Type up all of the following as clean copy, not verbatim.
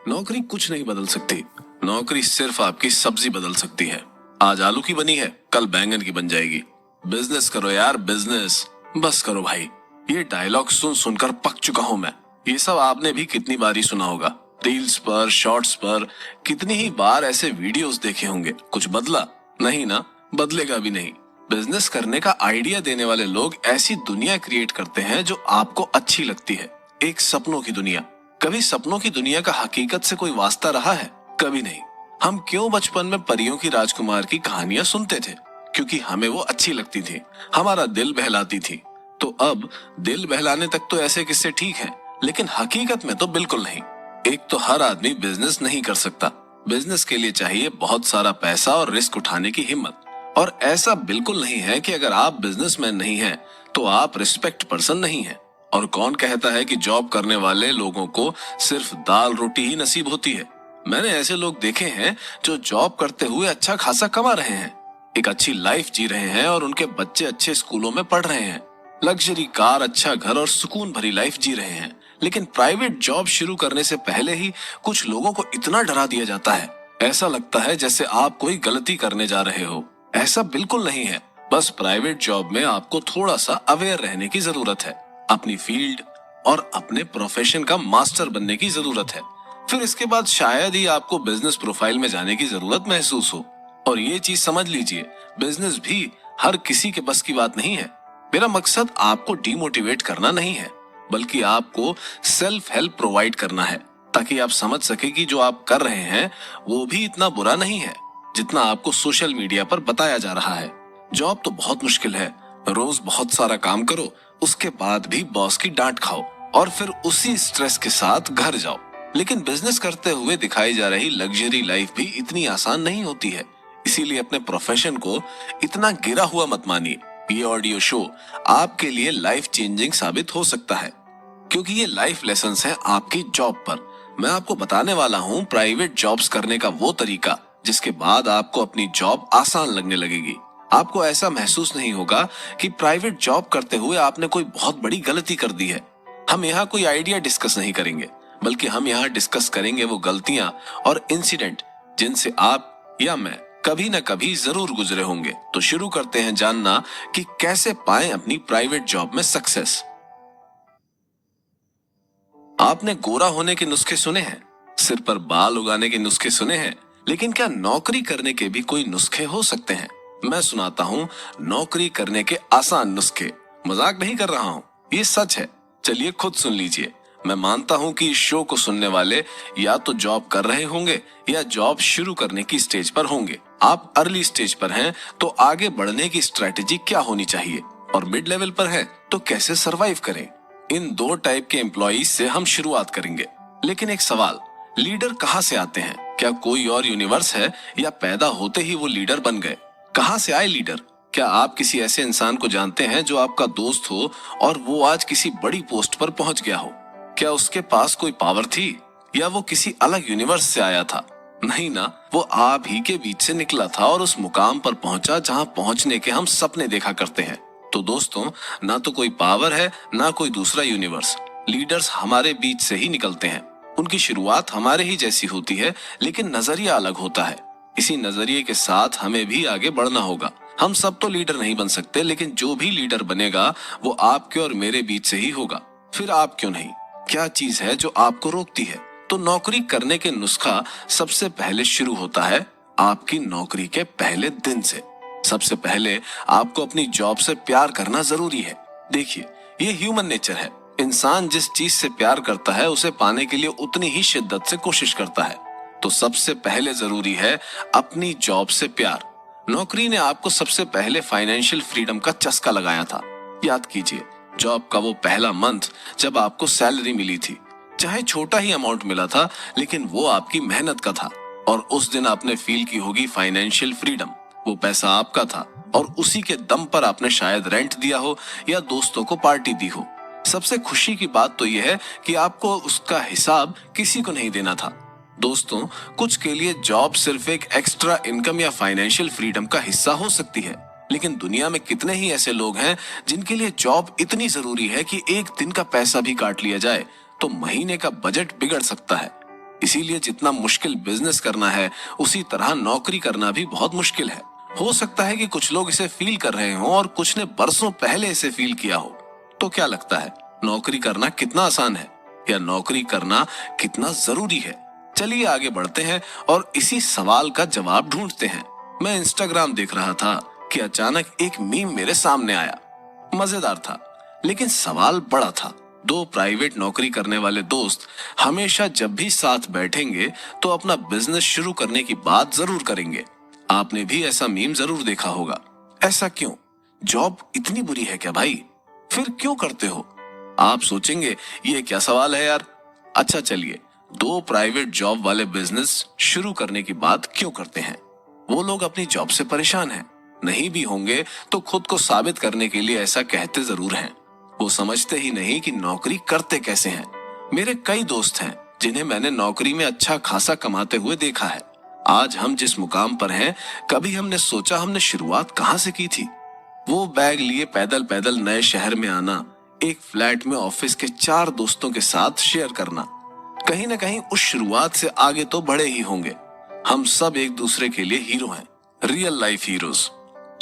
नौकरी कुछ नहीं बदल सकती। नौकरी सिर्फ आपकी सब्जी बदल सकती है। आज आलू की बनी है, कल बैंगन की बन जाएगी। बिजनेस करो यार, बिजनेस बस करो भाई। ये डायलॉग सुन सुनकर पक चुका हूं मैं। ये सब आपने भी कितनी बार ही सुना होगा। रील्स पर, शॉर्ट्स पर कितनी ही बार ऐसे वीडियोस देखे होंगे। कुछ बदला नहीं ना, बदलेगा भी नहीं। बिजनेस करने का आइडिया देने वाले लोग ऐसी दुनिया क्रिएट करते हैं जो आपको अच्छी लगती है। एक सपनों की दुनिया। कभी सपनों की दुनिया का हकीकत से कोई वास्ता रहा है? कभी नहीं। हम क्यों बचपन में परियों की राजकुमार की कहानियां सुनते थे? क्योंकि हमें वो अच्छी लगती थी, हमारा दिल बहलाती थी। तो अब दिल बहलाने तक तो ऐसे किस्से ठीक हैं, लेकिन हकीकत में तो बिल्कुल नहीं। एक तो हर आदमी बिजनेस नहीं कर सकता। बिजनेस के लिए चाहिए बहुत सारा पैसा और रिस्क उठाने की हिम्मत। और ऐसा बिल्कुल नहीं है कि अगर आप बिजनेसमैन नहीं हैं तो आप रिस्पेक्ट पर्सन नहीं हैं। और कौन कहता है कि जॉब करने वाले लोगों को सिर्फ दाल रोटी ही नसीब होती है? मैंने ऐसे लोग देखे हैं जो जॉब करते हुए अच्छा खासा कमा रहे हैं, एक अच्छी लाइफ जी रहे हैं और उनके बच्चे अच्छे स्कूलों में पढ़ रहे हैं, लग्जरी कार, अच्छा घर और सुकून भरी लाइफ जी रहे हैं। लेकिन प्राइवेट जॉब शुरू करने से पहले ही कुछ लोगों को इतना डरा दिया जाता है, ऐसा लगता है जैसे आप कोई गलती करने जा रहे हो। ऐसा बिल्कुल नहीं है। बस प्राइवेट जॉब में आपको थोड़ा सा अवेयर रहने की जरूरत है। अपनी फील्ड और अपने प्रोफेशन का मास्टर बनने की जरूरत है। फिर इसके बाद शायद ही आपको बिजनेस प्रोफाइल में जाने की जरूरत महसूस हो। और ये चीज समझ लीजिए, बिजनेस भी हर किसी के बस की बात नहीं है। मेरा मकसद आपको डिमोटिवेट करना नहीं है, बल्कि आपको सेल्फ हेल्प प्रोवाइड करना है, ताकि आप समझ सके कि जो आप कर रहे हैं वो भी इतना बुरा नहीं है जितना आपको सोशल मीडिया पर बताया जा रहा है। जॉब तो बहुत मुश्किल है। रोज बहुत सारा काम करो, उसके बाद भी बॉस की डांट खाओ और फिर उसी स्ट्रेस के साथ घर जाओ। लेकिन बिजनेस करते हुए दिखाई जा रही लग्जरी लाइफ भी इतनी आसान नहीं होती है। इसीलिए अपने प्रोफेशन को इतना गिरा हुआ मत मानिए। ये ऑडियो शो आपके लिए लाइफ चेंजिंग साबित हो सकता है, क्योंकि ये लाइफ लेसन्स है आपकी जॉब पर। मैं आपको बताने वाला हूँ प्राइवेट जॉब्स करने का वो तरीका जिसके बाद आपको अपनी जॉब आसान लगने लगेगी। आपको ऐसा महसूस नहीं होगा कि प्राइवेट जॉब करते हुए आपने कोई बहुत बड़ी गलती कर दी है। हम यहाँ कोई आइडिया डिस्कस नहीं करेंगे, बल्कि हम यहाँ डिस्कस करेंगे वो गलतियां और इंसिडेंट जिनसे आप या मैं कभी न कभी जरूर गुजरे होंगे। तो शुरू करते हैं जानना कि कैसे पाएं अपनी प्राइवेट जॉब में सक्सेस। आपने गोरा होने के नुस्खे सुने हैं, सिर पर बाल उगाने के नुस्खे सुने हैं, लेकिन क्या नौकरी करने के भी कोई नुस्खे हो सकते हैं? मैं सुनाता हूँ नौकरी करने के आसान नुस्खे। मजाक नहीं कर रहा हूँ, ये सच है। चलिए खुद सुन लीजिए। मैं मानता हूँ कि इस शो को सुनने वाले या तो जॉब कर रहे होंगे या जॉब शुरू करने की स्टेज पर होंगे। आप अर्ली स्टेज पर हैं तो आगे बढ़ने की स्ट्रेटेजी क्या होनी चाहिए, और मिड लेवल पर हैं तो कैसे सरवाइव करें। इन दो टाइप के एम्प्लॉइज से हम शुरुआत करेंगे। लेकिन एक सवाल, लीडर कहाँ से आते हैं? क्या कोई और यूनिवर्स है या पैदा होते ही वो लीडर बन गए? कहाँ से आए लीडर? क्या आप किसी ऐसे इंसान को जानते हैं जो आपका दोस्त हो और वो आज किसी बड़ी पोस्ट पर पहुंच गया हो? क्या उसके पास कोई पावर थी या वो किसी अलग यूनिवर्स से आया था? नहीं ना, वो आप ही के बीच से निकला था और उस मुकाम पर पहुंचा जहां पहुंचने के हम सपने देखा करते हैं। तो दोस्तों, ना तो कोई पावर है ना कोई दूसरा यूनिवर्स। लीडर्स हमारे बीच से ही निकलते हैं। उनकी शुरुआत हमारे ही जैसी होती है, लेकिन नजरिया अलग होता है। इसी नजरिए के साथ हमें भी आगे बढ़ना होगा। हम सब तो लीडर नहीं बन सकते, लेकिन जो भी लीडर बनेगा वो आपके और मेरे बीच से ही होगा। फिर आप क्यों नहीं? क्या चीज है जो आपको रोकती है? तो नौकरी करने के नुस्खा सबसे पहले शुरू होता है आपकी नौकरी के पहले दिन से। सबसे पहले आपको अपनी जॉब से प्यार करना जरूरी है। देखिए, ये ह्यूमन नेचर है। इंसान जिस चीज से प्यार करता है उसे पाने के लिए उतनी ही शिद्दत से कोशिश करता है। तो सबसे पहले जरूरी है अपनी जॉब से प्यार। नौकरी ने आपको सबसे पहले फाइनेंशियल फ्रीडम का चस्का लगाया था। याद कीजिए, जॉब का वो पहला मंथ जब आपको सैलरी मिली थी, चाहे छोटा ही अमाउंट मिला था, लेकिन वो आपकी मेहनत का था। और उस दिन आपने फील की होगी फाइनेंशियल फ्रीडम। वो पैसा आपका था और उसी के दम पर आपने शायद रेंट दिया हो या दोस्तों को पार्टी दी हो। सबसे खुशी की बात तो यह है कि आपको उसका हिसाब किसी को नहीं देना था। दोस्तों, कुछ के लिए जॉब सिर्फ एक एक्स्ट्रा इनकम या फाइनेंशियल फ्रीडम का हिस्सा हो सकती है, लेकिन दुनिया में कितने ही ऐसे लोग हैं जिनके लिए जॉब इतनी जरूरी है कि एक दिन का पैसा भी काट लिया जाए तो महीने का बजट बिगड़ सकता है। इसीलिए जितना मुश्किल बिजनेस करना है उसी तरह नौकरी करना भी बहुत मुश्किल है। हो सकता है कि कुछ लोग इसे फील कर रहे हों और कुछ ने बरसों पहले इसे फील किया हो। तो क्या लगता है, नौकरी करना कितना आसान है या नौकरी करना कितना जरूरी है? चलिए आगे बढ़ते हैं और इसी सवाल का जवाब ढूंढते हैं। मैं इंस्टाग्राम देख रहा था कि अचानक एक मीम मेरे सामने आया। मजेदार था, लेकिन सवाल बड़ा था। दो प्राइवेट नौकरी करने वाले दोस्त हमेशा जब भी साथ बैठेंगे तो अपना बिजनेस शुरू करने की बात जरूर करेंगे। आपने भी ऐसा मीम जरूर देखा होगा। ऐसा क्यों? जॉब इतनी बुरी है क्या भाई? फिर क्यों करते हो? आप सोचेंगे ये क्या सवाल है यार। अच्छा चलिए, दो प्राइवेट जॉब वाले बिजनेस शुरू करने की बात क्यों करते हैं? वो लोग अपनी जॉब से परेशान हैं, नहीं भी होंगे तो खुद को साबित करने के लिए ऐसा कहते जरूर हैं। वो समझते ही नहीं कि नौकरी करते कैसे हैं। मेरे कई दोस्त हैं जिन्हें मैंने नौकरी में अच्छा खासा कमाते हुए देखा है। आज हम जिस मुकाम पर हैं, कभी हमने सोचा हमने शुरुआत कहां से की थी? वो बैग लिए पैदल पैदल नए शहर में आना, एक फ्लैट में ऑफिस के 4 दोस्तों के साथ शेयर करना, कहीं ना कहीं उस शुरुआत से आगे तो बढ़े ही होंगे। हम सब एक दूसरे के लिए हीरो हैं, रियल लाइफ हीरोज।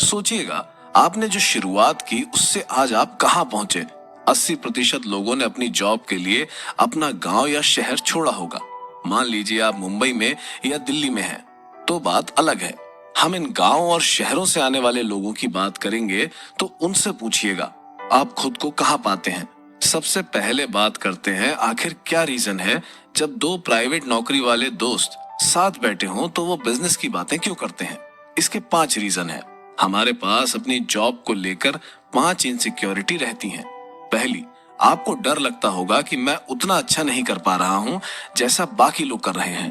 सोचिएगा, आपने जो शुरुआत की उससे आज आप कहां पहुंचे। 80% लोगों ने अपनी जॉब के लिए अपना गांव या शहर छोड़ा होगा। मान लीजिए आप मुंबई में या दिल्ली में हैं, तो बात अलग है। हम इन गांव और शहरों से आने वाले लोगों की बात करेंगे तो उनसे पूछिएगा आप खुद को कहां पाते हैं। सबसे पहले बात करते हैं आखिर क्या रीजन है जब दो प्राइवेट नौकरी वाले दोस्त साथ बैठे हों तो वो बिजनेस की बातें क्यों करते हैं। इसके 5 रीजन है। हमारे पास अपनी जॉब को लेकर 5 इनसिक्योरिटी रहती हैं। पहली, आपको डर लगता होगा कि मैं उतना अच्छा नहीं कर पा रहा हूं जैसा बाकी लोग कर रहे हैं।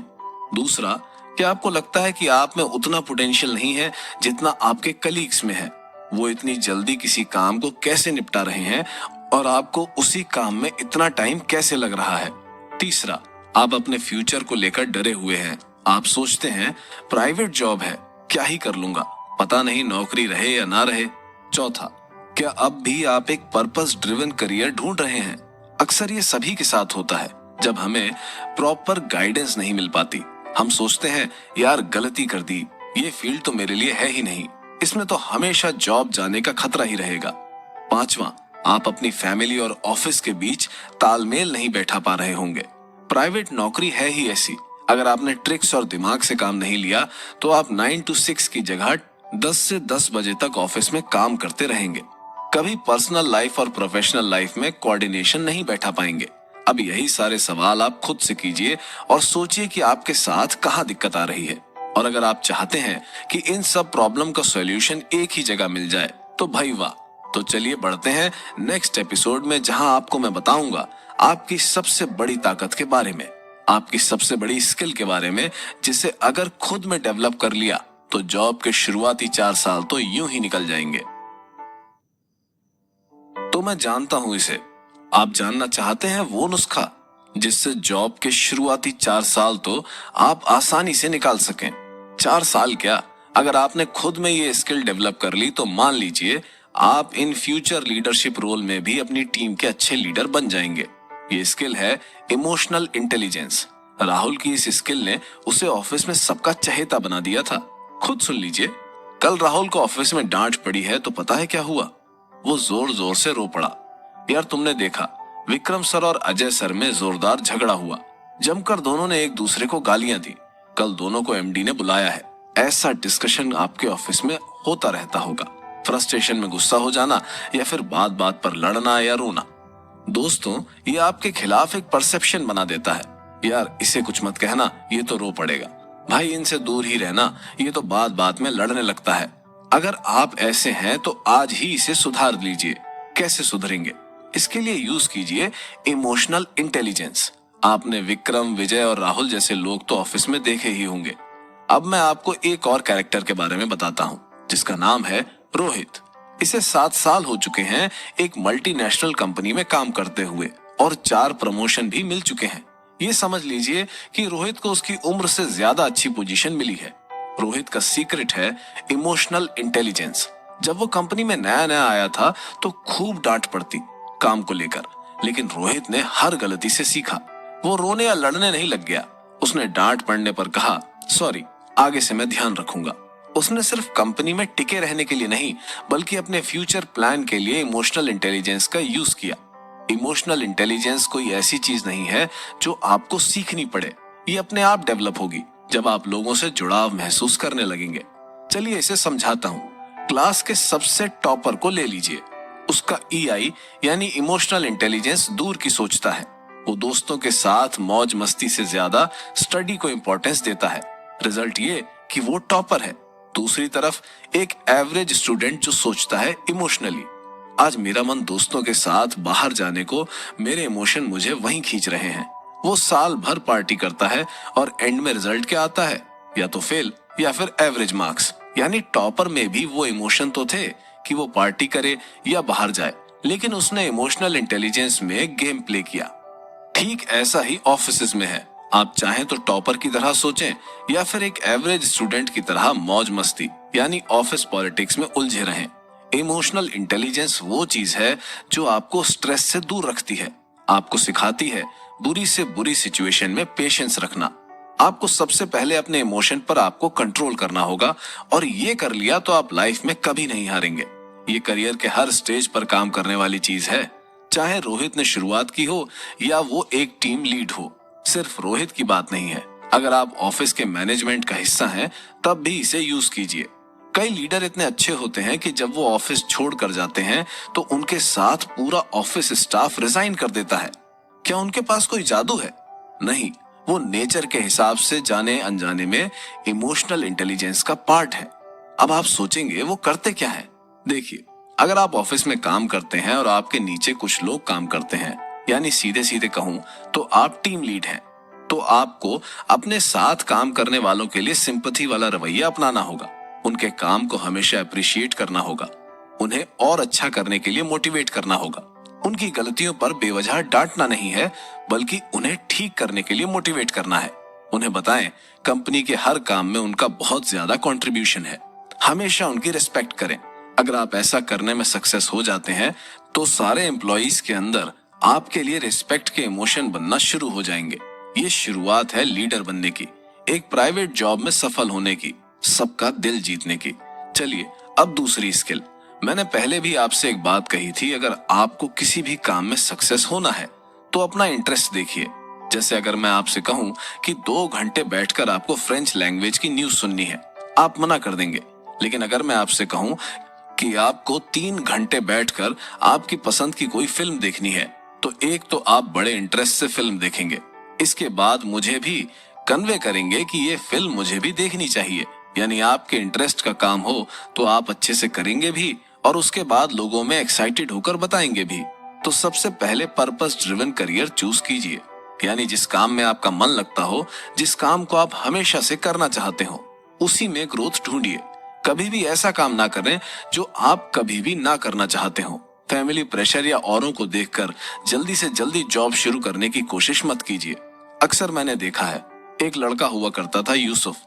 दूसरा, क्या आपको लगता है कि आप में उतना पोटेंशियल नहीं है जितना आपके कलीग्स में है। वो इतनी जल्दी किसी काम को कैसे निपटा रहे हैं और आपको उसी काम में इतना टाइम कैसे लग रहा है। तीसरा, आप अपने फ्यूचर को लेकर डरे हुए हैं। आप सोचते हैं प्राइवेट जॉब है, क्या ही कर लूंगा, पता नहीं नौकरी रहे या ना रहे। चौथा, क्या अब भी आप एक पर्पस ड्रिवन करियर ढूंढ रहे हैं। अक्सर ये सभी के साथ होता है जब हमें प्रॉपर गाइडेंस नहीं मिल पाती। हम सोचते हैं यार गलती कर दी, ये फील्ड तो मेरे लिए है ही नहीं, इसमें तो हमेशा जॉब जाने का खतरा ही रहेगा। पांचवा, आप अपनी फैमिली और ऑफिस के बीच तालमेल नहीं बैठा पा रहे होंगे। प्राइवेट नौकरी है ही ऐसी, अगर आपने ट्रिक्स और दिमाग से काम नहीं लिया तो आप 9 to 6 की जगह 10 से 10 बजे तक ऑफिस में काम करते रहेंगे। कभी पर्सनल लाइफ और प्रोफेशनल लाइफ में कोऑर्डिनेशन नहीं बैठा पाएंगे। अब यही सारे सवाल आप खुद से कीजिए और सोचिए कि आपके साथ कहाँ दिक्कत आ रही है। और अगर आप चाहते हैं कि इन सब प्रॉब्लम का सॉल्यूशन एक ही जगह मिल जाए तो भाई वाह। तो चलिए बढ़ते हैं नेक्स्ट एपिसोड में, जहां आपको मैं बताऊंगा आपकी सबसे बड़ी ताकत के बारे में, आपकी सबसे बड़ी स्किल के बारे में, जिसे अगर खुद में डेवलप कर लिया तो जॉब के शुरुआती 4 साल तो यूं ही निकल जाएंगे। तो मैं जानता हूं इसे। आप जानना चाहते हैं वो नुस्खा जिससे जॉब के शुरुआती 4 साल तो आप आसानी से निकाल सकें। 4 साल क्या, अगर आपने खुद में ये स्किल डेवलप कर ली तो मान लीजिए आप इन फ्यूचर लीडरशिप रोल में भी अपनी टीम के अच्छे लीडर बन जाएंगे। ये स्किल है इमोशनल इंटेलिजेंस। राहुल की इस स्किल ने उसे ऑफिस में सबका चहेता बना दिया था। खुद सुन लीजिए, कल राहुल को ऑफिस में डांट पड़ी है तो पता है क्या हुआ? वो जोर जोर से रो पड़ा। यार तुमने देखा, विक्रम सर और अजय सर में जोरदार झगड़ा हुआ, जमकर दोनों ने एक दूसरे को गालियां दी। कल दोनों को एमडी ने बुलाया है। ऐसा डिस्कशन आपके ऑफिस में होता रहता होगा। फ्रस्ट्रेशन में गुस्सा हो जाना या फिर बात बात पर लड़ना या रोना। दोस्तों, ये आपके खिलाफ एक परसेप्शन बना देता है। यार इसे कुछ मत कहना, ये तो रो पड़ेगा। भाई इनसे दूर ही रहना, ये तो बात बात में लड़ने लगता है। अगर आप ऐसे हैं तो आज ही इसे सुधार लीजिए। कैसे सुधरेंगे? इसके लिए यूज कीजिए इमोशनल इंटेलिजेंस। आपने विक्रम, विजय और राहुल जैसे लोग तो ऑफिस में देखे ही होंगे। अब मैं आपको एक और कैरेक्टर के बारे में बताता हूँ जिसका नाम है रोहित। इसे 7 साल हो चुके हैं एक मल्टीनेशनल कंपनी में काम करते हुए और 4 प्रमोशन भी मिल चुके हैं। ये समझ लीजिए कि रोहित को उसकी उम्र से ज्यादा अच्छी पोजीशन मिली है। रोहित का सीक्रेट है इमोशनल इंटेलिजेंस। जब वो कंपनी में नया नया आया था तो खूब डांट पड़ती काम को लेकर, लेकिन रोहित ने हर गलती से सीखा। वो रोने या लड़ने नहीं लग गया, उसने डांट पड़ने पर कहा, सॉरी, आगे से मैं ध्यान रखूंगा। उसने सिर्फ कंपनी में टिके रहने के लिए नहीं, बल्कि अपने फ्यूचर प्लान के लिए इमोशनल इंटेलिजेंस का यूज किया। इमोशनल इंटेलिजेंस कोई ऐसी चीज नहीं है जो आपको सीखनी पड़े, ये अपने आप डेवलप होगी जब आप लोगों से जुड़ाव महसूस करने लगेंगे। चलिए इसे समझाता हूँ। क्लास के सबसे टॉपर को ले लीजिए। उसका EI यानी इमोशनल इंटेलिजेंस दूर की सोचता है। वो दोस्तों के साथ मौज मस्ती से ज्यादा स्टडी को इंपॉर्टेंस देता है। रिजल्ट ये कि वो टॉपर है। दूसरी तरफ एक एवरेज स्टूडेंट जो सोचता है इमोशनली, आज मेरा मन दोस्तों के साथ बाहर जाने को, मेरे इमोशन मुझे वहीं खींच रहे हैं। वो साल भर पार्टी करता है और एंड में रिजल्ट क्या आता है, या तो फेल या फिर एवरेज मार्क्स। यानी टॉपर में भी वो इमोशन तो थे कि वो पार्टी करे या बाहर जाए, लेकिन उसने इमोशनल इंटेलिजेंस में गेम प्ले किया। ठीक ऐसा ही ऑफिसेज में है। आप चाहें तो टॉपर की तरह सोचें या फिर एक एवरेज स्टूडेंट की तरह मौज मस्ती यानी ऑफिस पॉलिटिक्स में उलझे रहें। इमोशनल इंटेलिजेंस वो चीज है जो आपको स्ट्रेस से दूर रखती है, आपको सिखाती है बुरी से बुरी सिचुएशन में पेशेंस रखना। आपको सबसे पहले अपने इमोशन पर आपको कंट्रोल करना होगा, और ये कर लिया तो आप लाइफ में कभी नहीं हारेंगे। ये करियर के हर स्टेज पर काम करने वाली चीज है, चाहे रोहित ने शुरुआत की हो या वो एक टीम लीड हो। सिर्फ रोहित की बात नहीं है, अगर आप ऑफिस के मैनेजमेंट का हिस्सा हैं तब भी इसे यूज कीजिए। कई लीडर इतने अच्छे होते हैं कि जब वो ऑफिस छोड़ कर जाते हैं तो उनके साथ पूरा ऑफिस स्टाफ रिजाइन कर देता है। क्या उनके पास कोई जादू है? नहीं, वो नेचर के हिसाब से जाने अनजाने में इमोशनल इंटेलिजेंस का पार्ट है। अब आप सोचेंगे वो करते क्या है? देखिए, अगर आप ऑफिस में काम करते हैं और आपके नीचे कुछ लोग काम करते हैं, यानी सीधे सीधे कहूं तो आप टीम लीड हैं, तो आपको अपने साथ काम करने वालों के लिए सिंपैथी वाला रवैया अपनाना होगा। उनके काम को हमेशा अप्रिशिएट करना होगा, उन्हें और अच्छा करने के लिए मोटिवेट करना होगा। उनकी गलतियों पर बेवजह डांटना नहीं है, बल्कि उन्हें ठीक करने के लिए मोटिवेट करना है। उन्हें बताएं कंपनी के हर काम में उनका बहुत ज्यादा कंट्रीब्यूशन है। हमेशा उनकी रिस्पेक्ट करें। अगर आप ऐसा करने में सक्सेस हो जाते हैं तो सारे एम्प्लॉइज के अंदर आपके लिए रिस्पेक्ट के इमोशन बनना शुरू हो जाएंगे। ये शुरुआत है लीडर बनने की, एक प्राइवेट जॉब में सफल होने की, सबका दिल जीतने की। चलिए अब दूसरी स्किल। मैंने पहले भी आपसे एक बात कही थी, अगर आपको किसी भी काम में सक्सेस होना है तो अपना इंटरेस्ट देखिए। जैसे अगर मैं आपसे कहूं कि 2 घंटे बैठकर आपको फ्रेंच लैंग्वेज की न्यूज सुननी है, आप मना कर देंगे। लेकिन अगर मैं आपसे कहूं कि आपको 3 घंटे बैठकर आपकी पसंद की कोई फिल्म देखनी है, तो एक तो आप बड़े इंटरेस्ट से फिल्म देखेंगे, इसके बाद मुझे भी कन्वे करेंगे कि ये फिल्म मुझे भी देखनी चाहिए। यानी आपके इंटरेस्ट का काम हो तो आप अच्छे से करेंगे भी, और उसके बाद लोगों में एक्साइटेड होकर बताएंगे भी। तो सबसे पहले पर्पस ड्रिवन करियर चूज कीजिए, यानी जिस काम में आपका मन लगता हो, जिस काम को आप हमेशा से करना चाहते हो, उसी में ग्रोथ ढूंढिए। कभी भी ऐसा काम ना करें जो आप कभी भी ना करना चाहते हो। फैमिली प्रेशर या औरों को देखकर जल्दी से जल्दी जॉब शुरू करने की कोशिश मत कीजिए। अक्सर मैंने देखा है, एक लड़का हुआ करता था यूसुफ,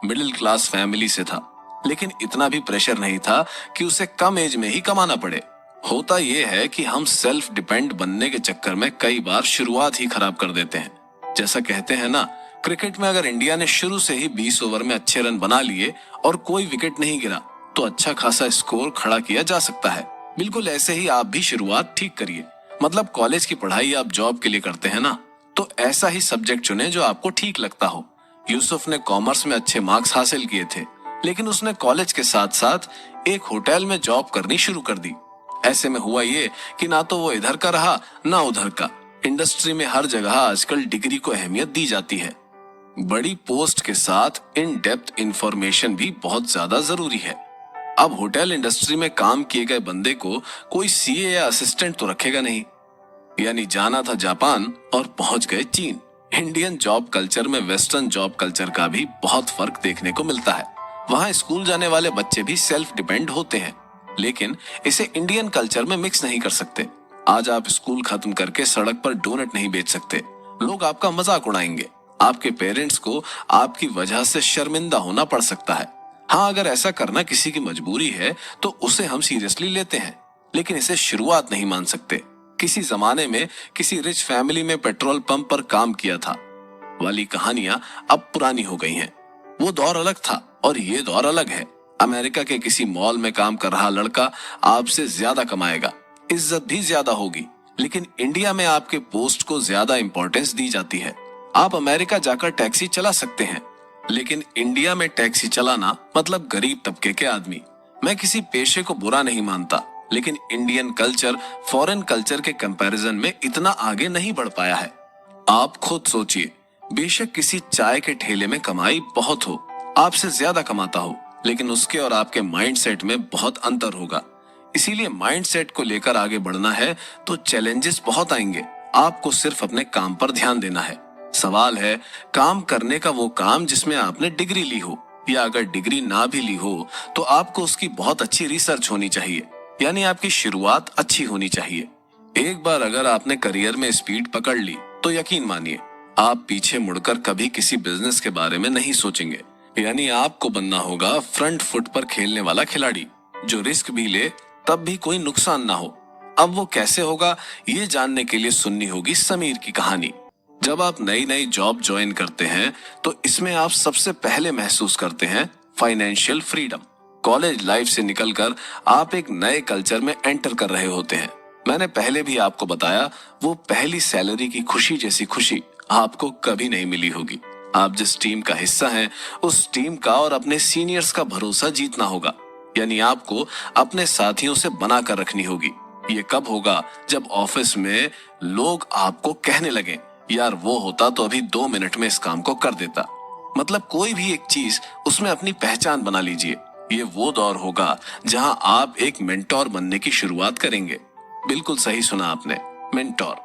मिडिल क्लास फैमिली से था, लेकिन इतना भी प्रेशर नहीं था कि उसे कम एज में ही कमाना पड़े। होता यह है कि हम सेल्फ डिपेंड बनने के चक्कर में कई बार शुरुआत ही खराब कर देते हैं। जैसा कहते हैं ना, क्रिकेट में अगर इंडिया ने शुरू से ही 20 ओवर में अच्छे रन बना लिए और कोई विकेट नहीं गिरा तो अच्छा खासा स्कोर खड़ा किया जा सकता है। बिल्कुल ऐसे ही आप भी शुरुआत ठीक करिए। मतलब कॉलेज की पढ़ाई आप जॉब के लिए करते हैं ना, तो ऐसा ही सब्जेक्ट चुने जो आपको ठीक लगता हो। यूसुफ ने कॉमर्स में अच्छे मार्क्स हासिल किए थे, लेकिन उसने कॉलेज के साथ साथ एक होटल में जॉब करनी शुरू कर दी। ऐसे में हुआ ये कि ना तो वो इधर का रहा ना उधर का। इंडस्ट्री में हर जगह आजकल डिग्री को अहमियत दी जाती है। बड़ी पोस्ट के साथ इन डेप्थ इंफॉर्मेशन भी बहुत ज्यादा जरूरी है। अब होटल इंडस्ट्री में काम किए गए बंदे को कोई सीए या असिस्टेंट तो रखेगा नहीं। यानी जाना था जापान और पहुंच गए चीन। इंडियन जॉब कल्चर में वेस्टर्न जॉब कल्चर का भी बहुत फर्क देखने को मिलता है। वहां स्कूल जाने वाले बच्चे भी सेल्फ डिपेंड होते हैं, लेकिन इसे इंडियन कल्चर में मिक्स नहीं कर सकते। आज आप स्कूल खत्म करके सड़क पर डोनट नहीं बेच सकते, लोग आपका मजाक उड़ाएंगे। आपके पेरेंट्स को आपकी वजह से शर्मिंदा होना पड़ सकता है। हाँ, अगर ऐसा करना किसी की मजबूरी है तो उसे हम सीरियसली लेते हैं, लेकिन इसे शुरुआत नहीं मान सकते। किसी जमाने में किसी रिच फैमिली में पेट्रोल पंप पर काम किया था। वाली कहानियां अब पुरानी हो गई हैं। वो दौर अलग था और ये दौर अलग है। अमेरिका के किसी मॉल में काम कर रहा लड़का आपसे ज्यादा कमाएगा, इज्जत भी ज्यादा होगी, लेकिन इंडिया में आपके पोस्ट को ज्यादा इंपॉर्टेंस दी जाती है। आप अमेरिका जाकर टैक्सी चला सकते हैं, लेकिन इंडिया में टैक्सी चलाना मतलब गरीब तबके के आदमी। मैं किसी पेशे को बुरा नहीं मानता, लेकिन इंडियन कल्चर फॉरेन कल्चर के कंपैरिजन में इतना आगे नहीं बढ़ पाया है। आप खुद सोचिए, बेशक किसी चाय के ठेले में कमाई बहुत हो, आपसे ज्यादा कमाता हो, लेकिन उसके और आपके माइंडसेट में बहुत अंतर होगा। इसीलिए माइंडसेट को लेकर आगे बढ़ना है तो चैलेंजेस बहुत आएंगे। आपको सिर्फ अपने काम पर ध्यान देना है। सवाल है काम करने का वो काम जिसमें आपने डिग्री ली हो, या अगर डिग्री ना भी ली हो तो आपको उसकी बहुत अच्छी रिसर्च होनी चाहिए, यानी आपकी शुरुआत अच्छी होनी चाहिए। एक बार अगर आपने करियर में स्पीड पकड़ ली तो यकीन मानिए आप पीछे मुड़कर कभी किसी बिजनेस के बारे में नहीं सोचेंगे। यानी आपको बनना होगा फ्रंट फुट पर खेलने वाला खिलाड़ी, जो रिस्क भी ले तब भी कोई नुकसान ना हो। अब वो कैसे होगा, ये जानने के लिए सुननी होगी समीर की कहानी। जब आप नई नई जॉब ज्वाइन करते हैं तो इसमें आप सबसे पहले महसूस करते हैं फाइनेंशियल फ्रीडम। कॉलेज लाइफ से निकलकर आप एक नए कल्चर में एंटर कर रहे होते हैं। मैंने पहले भी आपको बताया, वो पहली सैलरी की खुशी जैसी खुशी आपको कभी नहीं मिली होगी। आप जिस टीम का हिस्सा हैं, उस टीम का और अपने सीनियर्स का भरोसा जीतना होगा, यानी आपको अपने साथियों से बना कर रखनी होगी। ये कब होगा, जब ऑफिस में लोग आपको कहने लगे, यार वो होता तो अभी 2 मिनट में इस काम को कर देता। मतलब कोई भी एक चीज उसमें अपनी पहचान बना लीजिए। ये वो दौर होगा जहां आप एक मेंटोर बनने की शुरुआत करेंगे। बिल्कुल सही सुना आपने, मेंटोर।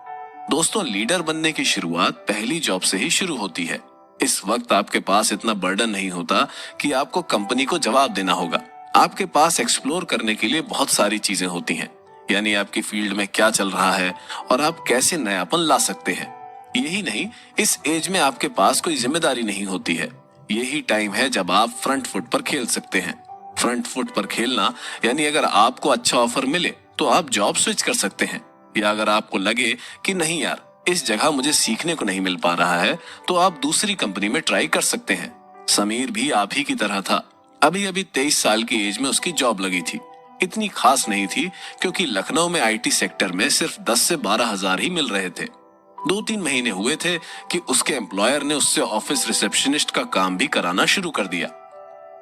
दोस्तों, लीडर बनने की शुरुआत पहली जॉब से ही शुरू होती है। इस वक्त आपके पास इतना बर्डन नहीं होता कि आपको कंपनी को जवाब देना होगा। आपके पास एक्सप्लोर करने के लिए बहुत सारी चीजें होती हैं, यानी आपकी फील्ड में क्या चल रहा है और आप कैसे नयापन ला सकते हैं। यही नहीं, इस एज में आपके पास कोई जिम्मेदारी नहीं होती है। यही टाइम है जब आप फ्रंट फुट पर खेल सकते हैं। फ्रंट फुट पर खेलना यानी अगर आपको अच्छा ऑफर मिले तो आप जॉब स्विच कर सकते हैं, या अगर आपको लगे कि नहीं यार इस जगह मुझे सीखने को नहीं मिल पा रहा है तो आप दूसरी कंपनी में ट्राई कर सकते हैं। समीर भी आप ही की तरह था। अभी अभी 23 साल की एज में उसकी जॉब लगी थी। इतनी खास नहीं थी, क्योंकि लखनऊ में आईटी सेक्टर में सिर्फ 10 से 12 हजार ही मिल रहे थे। 2-3 महीने हुए थे कि उसके एम्प्लॉयर ने उससे ऑफिस रिसेप्शनिस्ट का काम भी कराना शुरू कर दिया।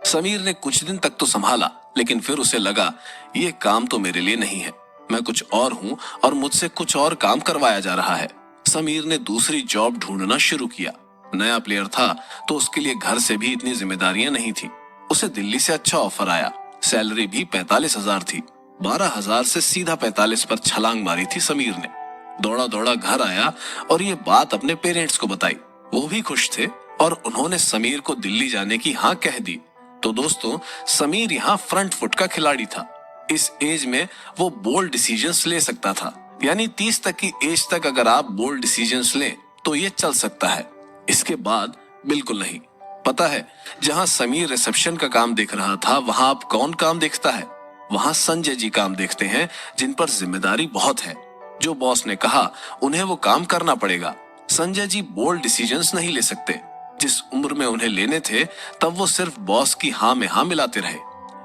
समीर ने कुछ दिन तक तो संभाला, लेकिन फिर उसे लगा ये काम तो मेरे लिए नहीं है, मैं कुछ और हूँ और मुझसे कुछ और काम करवाया जा रहा है। समीर ने दूसरी जॉब ढूंढना शुरू किया। नया प्लेयर था तो उसके लिए घर से भी इतनी जिम्मेदारियां नहीं थी। उसे दिल्ली से अच्छा ऑफर आया, सैलरी भी 45,000 थी। 12,000 से सीधा 45 पर छलांग मारी थी समीर ने। दौड़ा दौड़ा घर आया और ये बात अपने पेरेंट्स को बताई। वो भी खुश थे और उन्होंने समीर को दिल्ली जाने की हाँ कह दी। तो दोस्तों, समीर यहाँ फ्रंट फुट का खिलाड़ी था। इस एज में वो बोल्ड डिसीजंस ले सकता था, यानी 30 तक की एज तक अगर आप बोल्ड डिसीजंस लें तो ये चल सकता है। इसके बाद बिल्कुल नहीं। पता है, जहां समीर रिसेप्शन का काम देख रहा था वहां आप कौन काम देखता है? वहां संजय जी काम देखते हैं, जिन पर जिम्मेदारी बहुत है। जो बॉस ने कहा उन्हें वो काम करना पड़ेगा। संजय जी बोल्ड डिसीजंस नहीं ले सकते। जिस उम्र में उन्हें लेने थे तब वो सिर्फ बॉस की हाँ में हाँ मिलाते रहे।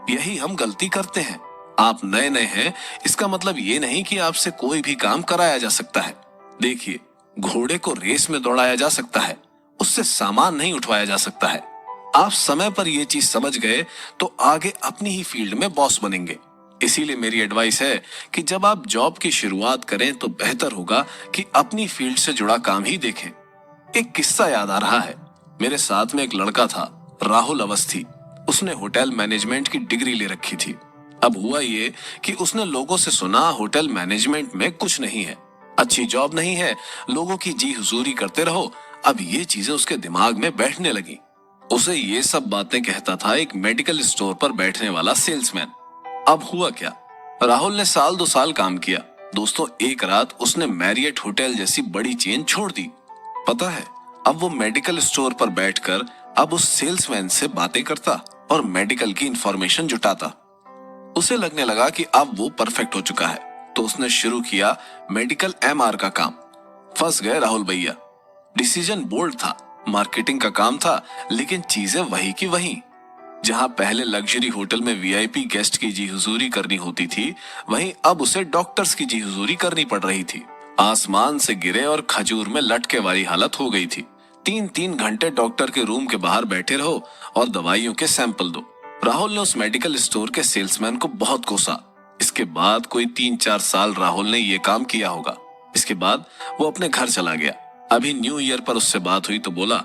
यही हम गलती करते हैं। आप नए नए हैं, इसका मतलब ये नहीं कि आपसे कोई भी काम कराया जा सकता है। देखिए, घोड़े को रेस में दौड़ाया जा सकता है, उससे सामान नहीं उठवाया जा सकता है। आप समय पर ये चीज समझ गए तो आगे अपनी ही फील्ड में बॉस बनेंगे। इसीलिए मेरी एडवाइस है कि जब आप जॉब की शुरुआत करें तो बेहतर होगा कि अपनी फील्ड से जुड़ा काम ही देखें। एक किस्सा याद आ रहा है। मेरे साथ में एक लड़का था, राहुल अवस्थी। उसने होटल मैनेजमेंट की डिग्री ले रखी थी। अब हुआ ये कि उसने लोगों से सुना होटल मैनेजमेंट में कुछ नहीं है, अच्छी जॉब नहीं है, लोगों की जी हुजूरी करते रहो। अब ये चीजें उसके दिमाग में बैठने लगी। उसे ये सब बातें कहता था एक मेडिकल स्टोर पर बैठने वाला सेल्समैन। अब हुआ क्या, राहुल ने 1-2 साल काम किया। दोस्तों, एक रात उसने मैरियट होटल जैसी बड़ी चेन छोड़ दी। पता है, अब वो मेडिकल स्टोर पर बैठकर अब उस सेल्समैन से बातें करता और मेडिकल की इंफॉर्मेशन जुटाता। उसे लगने लगा कि अब वो परफेक्ट हो चुका है, तो उसने शुरू किया मेडिकल एमआर का काम। फंस गए राहुल भैया। डिसीजन बोल्ड था, मार्केटिंग का काम था, लेकिन चीजें वही की वही। जहां पहले लग्जरी होटल में वीआईपी गेस्ट की जी हुजूरी करनी होती थी, वहीं अब उसे डॉक्टर्स की जी हुजूरी करनी पड़ रही थी। आसमान से गिरे और खजूर में लटके वाली हालत हो गई थी। 3-3 घंटे डॉक्टर के रूम के बाहर बैठे रहो और दवाइयों के सैंपल दो। राहुल ने उस मेडिकल स्टोर के सेल्समैन को बहुत कोसा। इसके बाद कोई 3-4 साल राहुल ने ये काम किया होगा। इसके बाद वो अपने घर चला गया। अभी न्यू ईयर पर उससे बात हुई तो बोला,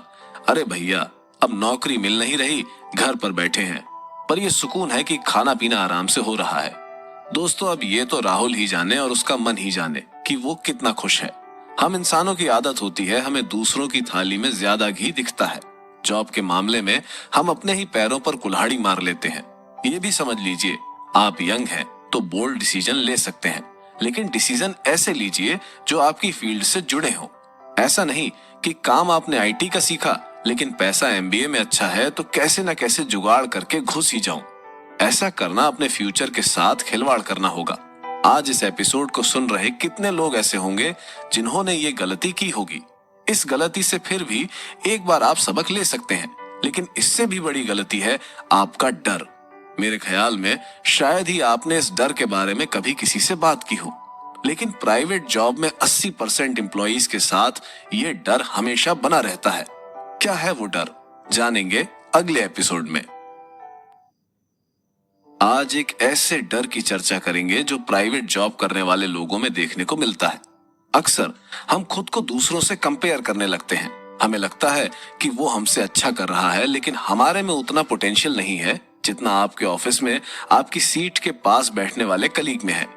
अरे भैया, अब नौकरी मिल नहीं रही, घर पर बैठे हैं, पर ये सुकून है कि खाना पीना आराम से हो रहा है। दोस्तों, अब ये तो राहुल ही जाने और उसका मन ही जाने कि वो कितना खुश है। हम इंसानों की आदत होती है, हमें दूसरों की थाली में ज्यादा घी दिखता है। जॉब के मामले में हम अपने ही पैरों पर कुल्हाड़ी मार लेते हैं। ये भी समझ लीजिए, आप यंग हैं तो बोल्ड डिसीजन ले सकते हैं, लेकिन डिसीजन ऐसे लीजिए जो आपकी फील्ड से जुड़े हों। ऐसा नहीं कि काम आपने आईटी का सीखा लेकिन पैसा एमबीए में अच्छा है तो कैसे न कैसे जुगाड़ करके घुस ही जाऊं। ऐसा करना अपने फ्यूचर के साथ खिलवाड़ करना होगा। आज इस एपिसोड को सुन रहे कितने लोग ऐसे होंगे जिन्होंने ये गलती की होगी। इस गलती से फिर भी एक बार आप सबक ले सकते हैं, लेकिन इससे भी बड़ी गलती है आपका डर। मेरे ख्याल में शायद ही आपने इस डर के बारे में कभी किसी से बात की हो, लेकिन प्राइवेट जॉब में 80% एम्प्लॉइज के साथ ये डर हमेशा बना रहता है। क्या है वो डर, जानेंगे अगले एपिसोड में। आज एक ऐसे डर की चर्चा करेंगे जो प्राइवेट जॉब करने वाले लोगों में देखने को मिलता है। अक्सर हम खुद को दूसरों से कंपेयर करने लगते हैं। हमें लगता है कि वो हमसे अच्छा कर रहा है, लेकिन हमारे में उतना पोटेंशियल नहीं है जितना आपके ऑफिस में आपकी सीट के पास बैठने वाले कलीग में है।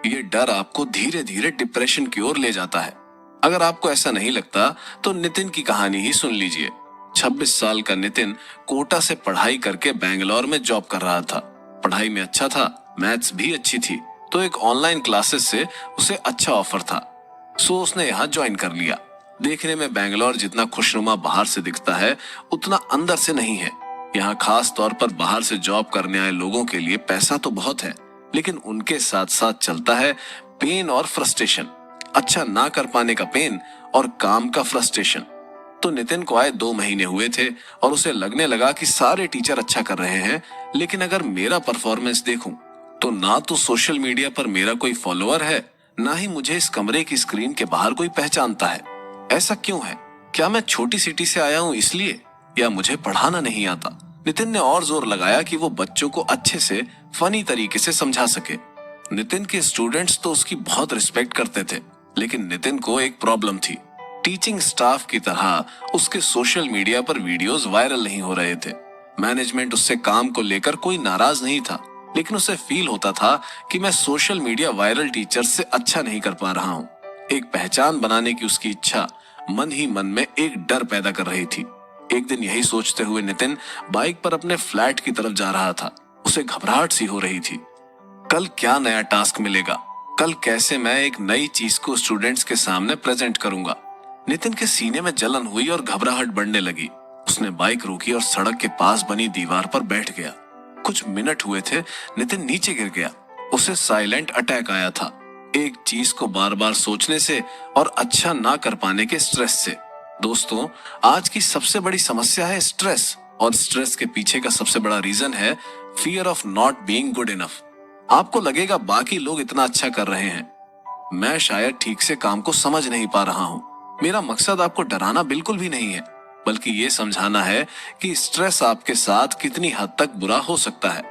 ये डर आपको धीरे धीरे डिप्रेशन की ओर ले जाता है। अगर आपको ऐसा नहीं लगता तो नितिन की कहानी ही सुन लीजिए। 26 साल का नितिन कोटा से पढ़ाई करके बैंगलोर में जॉब कर रहा था। पढ़ाई में अच्छा था, मैथ्स भी अच्छी थी, तो एक ऑनलाइन क्लासेस से उसे अच्छा ऑफर था, सो उसने यहाँ ज्वाइन कर लिया। देखने में बैंगलोर जितना खुशनुमा बाहर से दिखता है, उतना अंदर से नहीं है। यहाँ खास तौर पर बाहर से जॉब करने आए लोगों के लिए पैसा तो बहुत है, लेकिन उनके साथ साथ चलता है पेन और फ्रस्ट्रेशन। अच्छा ना कर पाने का पेन और काम का फ्रस्ट्रेशन। तो नितिन को आए 2 महीने हुए थे और उसे लगने लगा कि सारे टीचर अच्छा कर रहे हैं, लेकिन अगर मेरा परफॉर्मेंस देखूं तो ना तो सोशल मीडिया पर मेरा कोई फॉलोअर है, ना ही मुझे इस कमरे की स्क्रीन के बाहर कोई पहचानता है। ऐसा क्यों है? क्या मैं छोटी सिटी से आया हूँ इसलिए, या मुझे पढ़ाना नहीं आता? नितिन ने और जोर लगाया कि वो बच्चों को अच्छे से फनी तरीके से समझा सके। नितिन के स्टूडेंट्स तो उसकी बहुत रिस्पेक्ट करते थे, लेकिन नितिन को एक प्रॉब्लम थी। टीचिंग स्टाफ की तरह उसके सोशल मीडिया पर वीडियोस वायरल नहीं हो रहे थे। मैनेजमेंट उससे काम को लेकर कोई नाराज नहीं था, लेकिन उसे फील होता था कि मैं सोशल मीडिया वायरल टीचर से अच्छा नहीं कर पा रहा हूँ। एक पहचान बनाने की उसकी इच्छा मन ही मन में एक डर पैदा कर रही थी। एक दिन यही सोचते हुए नितिन बाइक पर अपने फ्लैट की तरफ जा रहा था। उसे घबराहट सी हो रही थी। कल क्या नया टास्क मिलेगा? कल कैसे मैं एक नई चीज को स्टूडेंट्स के सामने प्रेजेंट करूंगा? नितिन के सीने में जलन हुई और घबराहट बढ़ने लगी। उसने बाइक रोकी और सड़क के पास बनी दीवार पर बैठ गया। कुछ मिनट हुए थे, नितिन नीचे गिर गया। उसे साइलेंट अटैक आया था, एक चीज को बार बार सोचने से और अच्छा ना कर पाने के स्ट्रेस से। दोस्तों, आज की सबसे बड़ी समस्या है स्ट्रेस, और स्ट्रेस के पीछे का सबसे बड़ा रीजन है fear of not being good enough. आपको लगेगा बाकी लोग इतना अच्छा कर रहे हैं, मैं शायद ठीक से काम को समझ नहीं पा रहा हूँ। मेरा मकसद आपको डराना बिल्कुल भी नहीं है, बल्कि ये समझाना है कि स्ट्रेस आपके साथ कितनी हद तक बुरा हो सकता है।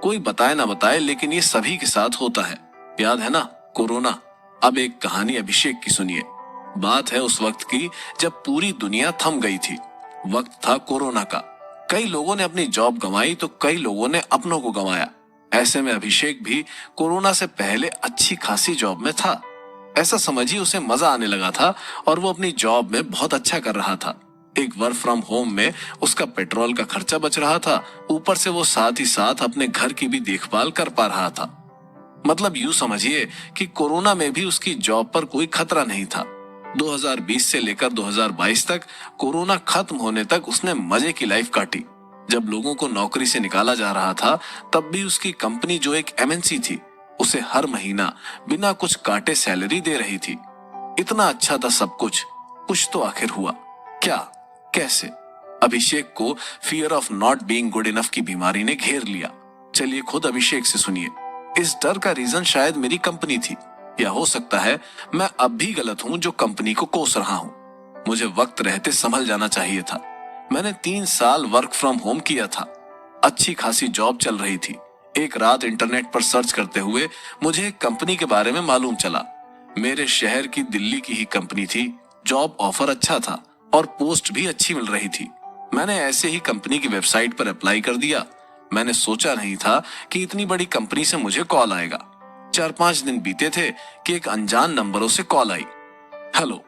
कोई बताए ना बताए, लेकिन ये सभी के साथ होता है। याद है ना कोरोना? अब एक कहानी अभिषेक की सुनिए। बात है उस वक्त की जब पूरी दुनिया थम गई थी। वक्त था कोरोना का। कई लोगों ने अपनी जॉब गंवाई तो कई लोगों ने अपनों को गंवाया। ऐसे में अभिषेक भी कोरोना से पहले अच्छी खासी जॉब में था। ऐसा समझिए उसे मजा आने लगा था और वो अपनी जॉब में बहुत अच्छा कर रहा था। एक वर्क फ्रॉम होम में उसका पेट्रोल का खर्चा बच रहा था, ऊपर से वो साथ ही साथ अपने घर की भी देखभाल कर पा रहा था। मतलब यूं समझिए कि कोरोना में भी उसकी जॉब पर कोई खतरा नहीं था। 2020 से लेकर 2022 तक, कोरोना खत्म होने तक उसने मजे की लाइफ काटी। जब लोगों को नौकरी से निकाला जा रहा था, तब भी उसकी कंपनी जो एक एमएनसी थी, उसे हर महीना बिना कुछ काटे सैलरी दे रही थी। इतना अच्छा था सब कुछ। कुछ तो आखिर हुआ। क्या? कैसे? अभिषेक को fear of not being good enough की बीमारी ने घेर लिया। चलिए खुद अभिषेक से सुनिए। इस डर का रीजन शायद मेरी कंपनी थी, या हो सकता है मैं अब भी गलत हूं जो कंपनी को कोस रहा हूं। मुझे वक्त रहते संभल जाना चाहिए था। मैंने 3 साल वर्क फ्रॉम होम किया था। अच्छी खासी जॉब चल रही थी। एक रात इंटरनेट पर सर्च करते हुए मुझे एक कंपनी के बारे में मालूम चला। मेरे शहर की दिल्ली की ही कंपनी थी। जॉब ऑफर अच्छा था और पोस्ट भी अच्छी मिल रही थी। मैंने ऐसे ही कंपनी की वेबसाइट पर अप्लाई कर दिया। मैंने सोचा नहीं था कि इतनी बड़ी कंपनी से मुझे कॉल आएगा। 4-5 दिन बीते थे कि एक अनजान नंबरों से कॉल आई। Hello,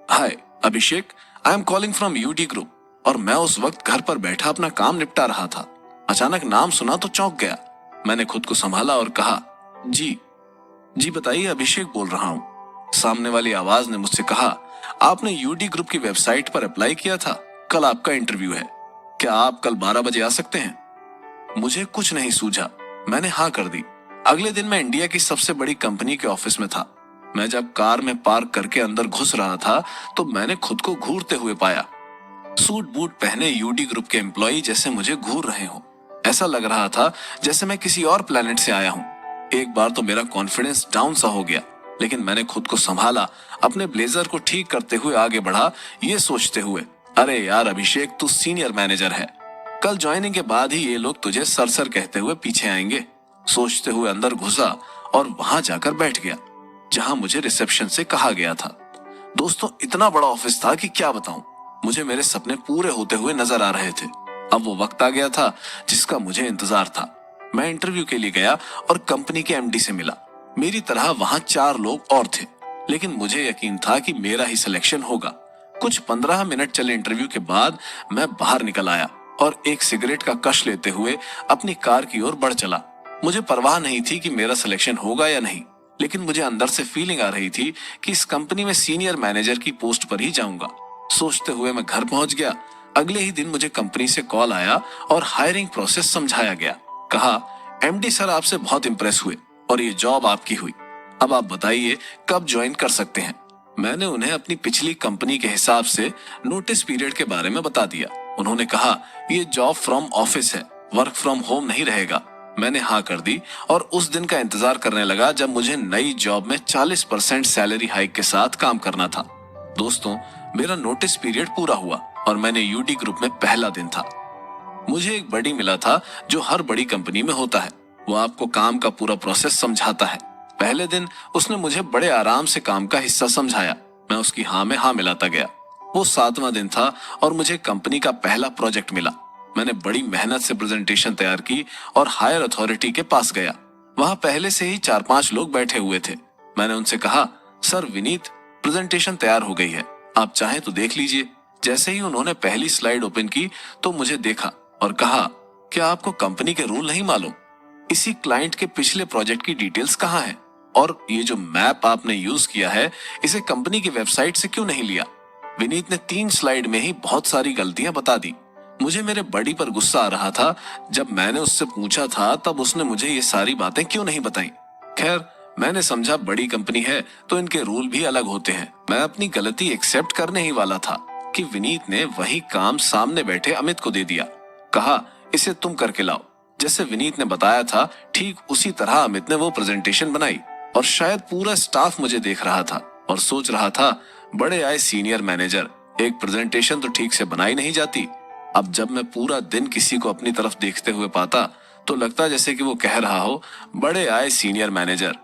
hi Abhishek, I am calling from UD group. और मैं उस वक्त घर पर बैठा अपना काम निपटा रहा था। अचानक नाम सुना तो चौंक गया। मैंने खुद को संभाला और कहा, जी बताइए, अभिषेक बोल रहा हूँ। सामने वाली आवाज ने मुझसे कहा, आपने यूडी ग्रुप की वेबसाइट पर अप्लाई किया था, कल आपका इंटरव्यू है, क्या आप कल 12 बजे आ सकते हैं? मुझे कुछ नहीं सूझा। मैंने हाँ कर दी। अगले दिन मैं इंडिया की सबसे बड़ी कंपनी के ऑफिस में था। मैं जब कार में पार्क करके अंदर घुस रहा था तो मैंने खुद को घूरते हुए पाया। सूट बूट पहने यूडी ग्रुप के एम्प्लॉय जैसे मुझे घूर रहे हो। ऐसा लग रहा था जैसे मैं किसी और प्लेनेट से आया हूँ। एक बार तो मेरा कॉन्फिडेंस डाउन सा हो गया, लेकिन मैंने खुद को संभाला। अपने ब्लेजर को ठीक करते हुए आगे बढ़ा, ये सोचते हुए, अरे यार अभिषेक, तू सीनियर मैनेजर है, कल ज्वाइनिंग के बाद ही ये लोग तुझे सर कहते हुए पीछे आएंगे। सोचते हुए अंदर घुसा और वहां जाकर बैठ गया जहां मुझे रिसेप्शन से कहा गया था। दोस्तों, इतना बड़ा ऑफिस था कि क्या बताऊं। मुझे मेरे सपने पूरे होते हुए नजर आ रहे थे। अब वो वक्त आ गया था जिसका मुझे इंतजार था। मैं इंटरव्यू के लिए गया और कंपनी के एमडी से मिला। मेरी तरह वहां 4 लोग और थे, लेकिन मुझे यकीन था कि मेरा ही सिलेक्शन होगा। कुछ 15 मिनट चले इंटरव्यू के बाद मैं बाहर निकल आया और एक सिगरेट का कश लेते हुए अपनी कार की ओर बढ़ चला। मुझे परवाह नहीं थी कि मेरा सिलेक्शन होगा या नहीं, लेकिन मुझे अंदर से फीलिंग आ रही थी कि इस कंपनी में सीनियर मैनेजर की पोस्ट पर ही जाऊंगा। सोचते हुए मैं घर पहुंच गया। अगले ही दिन मुझे कंपनी से कॉल आया और हायरिंग प्रोसेस समझाया गया। कहा, एमडी सर आपसे बहुत इंप्रेस हुए और ये जॉब आपकी हुई। अब आप बताइए कब ज्वाइन कर सकते हैं। मैंने उन्हें अपनी पिछली कंपनी के हिसाब से नोटिस पीरियड के बारे में बता दिया। उन्होंने कहा, ये जॉब फ्रॉम ऑफिस है, वर्क फ्रॉम होम नहीं रहेगा। मैंने हाँ कर दी और उस दिन का इंतजार करने लगा जब मुझे नई जॉब में 40% सैलरी हाइक के साथ काम करना था। दोस्तों, मेरा नोटिस पीरियड पूरा हुआ और मैंने यूडी ग्रुप में पहला दिन था। मुझे एक बड़ी मिला था जो हर बड़ी कंपनी में होता है। वो आपको काम का पूरा प्रोसेस समझाता है। पहले दिन उसने मुझे बड़े आराम से काम का हिस्सा समझाया। मैं उसकी हाँ में हाँ मिलाता गया। वो 7वां दिन था और मुझे कंपनी का पहला प्रोजेक्ट मिला। मैंने बड़ी मेहनत से प्रेजेंटेशन तैयार की और हायर अथॉरिटी के पास गया। वहां पहले से ही 4-5 लोग बैठे हुए थे। मैंने उनसे कहा, सर विनीत, प्रेजेंटेशन तैयार हो गई है, आप चाहें तो देख लीजिए। जैसे ही उन्होंने पहली स्लाइड ओपन की तो मुझे देखा और कहा, क्या आपको कंपनी के रूल नहीं मालूम? इसी क्लाइंट के पिछले प्रोजेक्ट की डिटेल्स कहाँ है? और ये जो मैप आपने यूज किया है, इसे कंपनी की वेबसाइट से क्यों नहीं लिया? विनीत ने 3 स्लाइड में ही बहुत सारी गलतियां बता दी। मुझे मेरे बड़ी पर गुस्सा आ रहा था। जब मैंने उससे पूछा था तब उसने मुझे ये सारी बातें क्यों नहीं बताई। खैर, मैंने समझा बड़ी कंपनी है तो इनके रूल भी अलग होते हैं। मैं अपनी गलती एक्सेप्ट करने ही वाला था कि विनीत ने वही काम सामने बैठे अमित को दे दिया। कहा, इसे तुम करके लाओ। जैसे विनीत ने बताया था ठीक उसी तरह अमित ने वो प्रेजेंटेशन बनाई और शायद पूरा स्टाफ मुझे देख रहा था और सोच रहा था, बड़े आए सीनियर मैनेजर, एक प्रेजेंटेशन तो ठीक से बनाई नहीं जाती। अब जब मैं पूरा दिन किसी को अपनी तरफ देखते हुए पाता तो लगता जैसे कि वो कह रहा हो, बड़े आए सीनियर मैनेजर।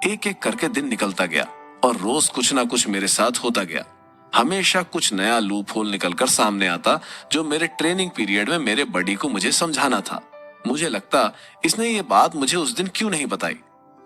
एक एक करके दिन निकलता गया और रोज कुछ ना कुछ मेरे साथ होता गया। हमेशा कुछ नया लूप होल निकलकर सामने आता जो मेरे ट्रेनिंग पीरियड में मेरे बडी को मुझे समझाना था। मुझे लगता इसने ये बात मुझे उस दिन क्यों नहीं बताई।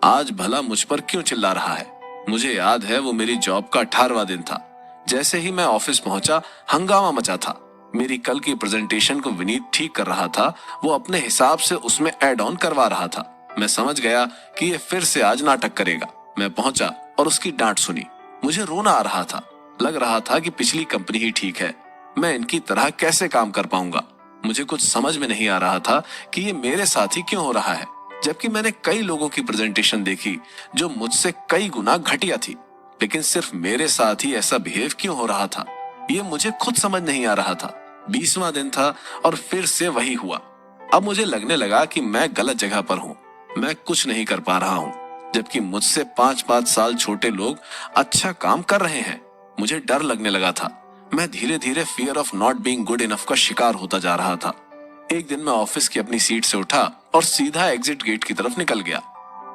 आज भला मुझ पर क्यों चिल्ला रहा है। मुझे याद है वो मेरी जॉब का 18वां दिन था। जैसे ही मैं ऑफिस पहुंचा, हंगामा मचा था। मेरी कल की प्रेजेंटेशन को विनीत ठीक कर रहा था। वो अपने हिसाब से उसमें ऐड ऑन करवा रहा था। मैं समझ गया कि ये फिर से आज नाटक करेगा। मैं पहुंचा और उसकी डांट सुनी। मुझे रोना आ रहा था। लग रहा था कि पिछली कंपनी ही ठीक है, मैं इनकी तरह कैसे काम कर पाऊंगा। मुझे कुछ समझ में नहीं आ रहा था कि ये मेरे साथ ही क्यों हो रहा है, जबकि मैंने कई लोगों की प्रेजेंटेशन देखी जो मुझसे कई गुना घटिया थी, लेकिन सिर्फ मेरे साथ ही ऐसा बिहेव क्यों हो रहा था। ये मुझे खुद समझ नहीं आ रहा था। 20वां दिन था और फिर से वही हुआ। अब मुझे लगने लगा कि मैं गलत जगह पर हूँ, मैं कुछ नहीं कर पा रहा हूँ, जबकि मुझसे 5-5 साल छोटे लोग अच्छा काम कर रहे हैं। मुझे डर लगने लगा था। मैं धीरे धीरे fear of not being good enough का शिकार होता जा रहा था। एक दिन मैं ऑफिस की अपनी सीट से उठा और सीधा एग्जिट गेट की तरफ निकल गया।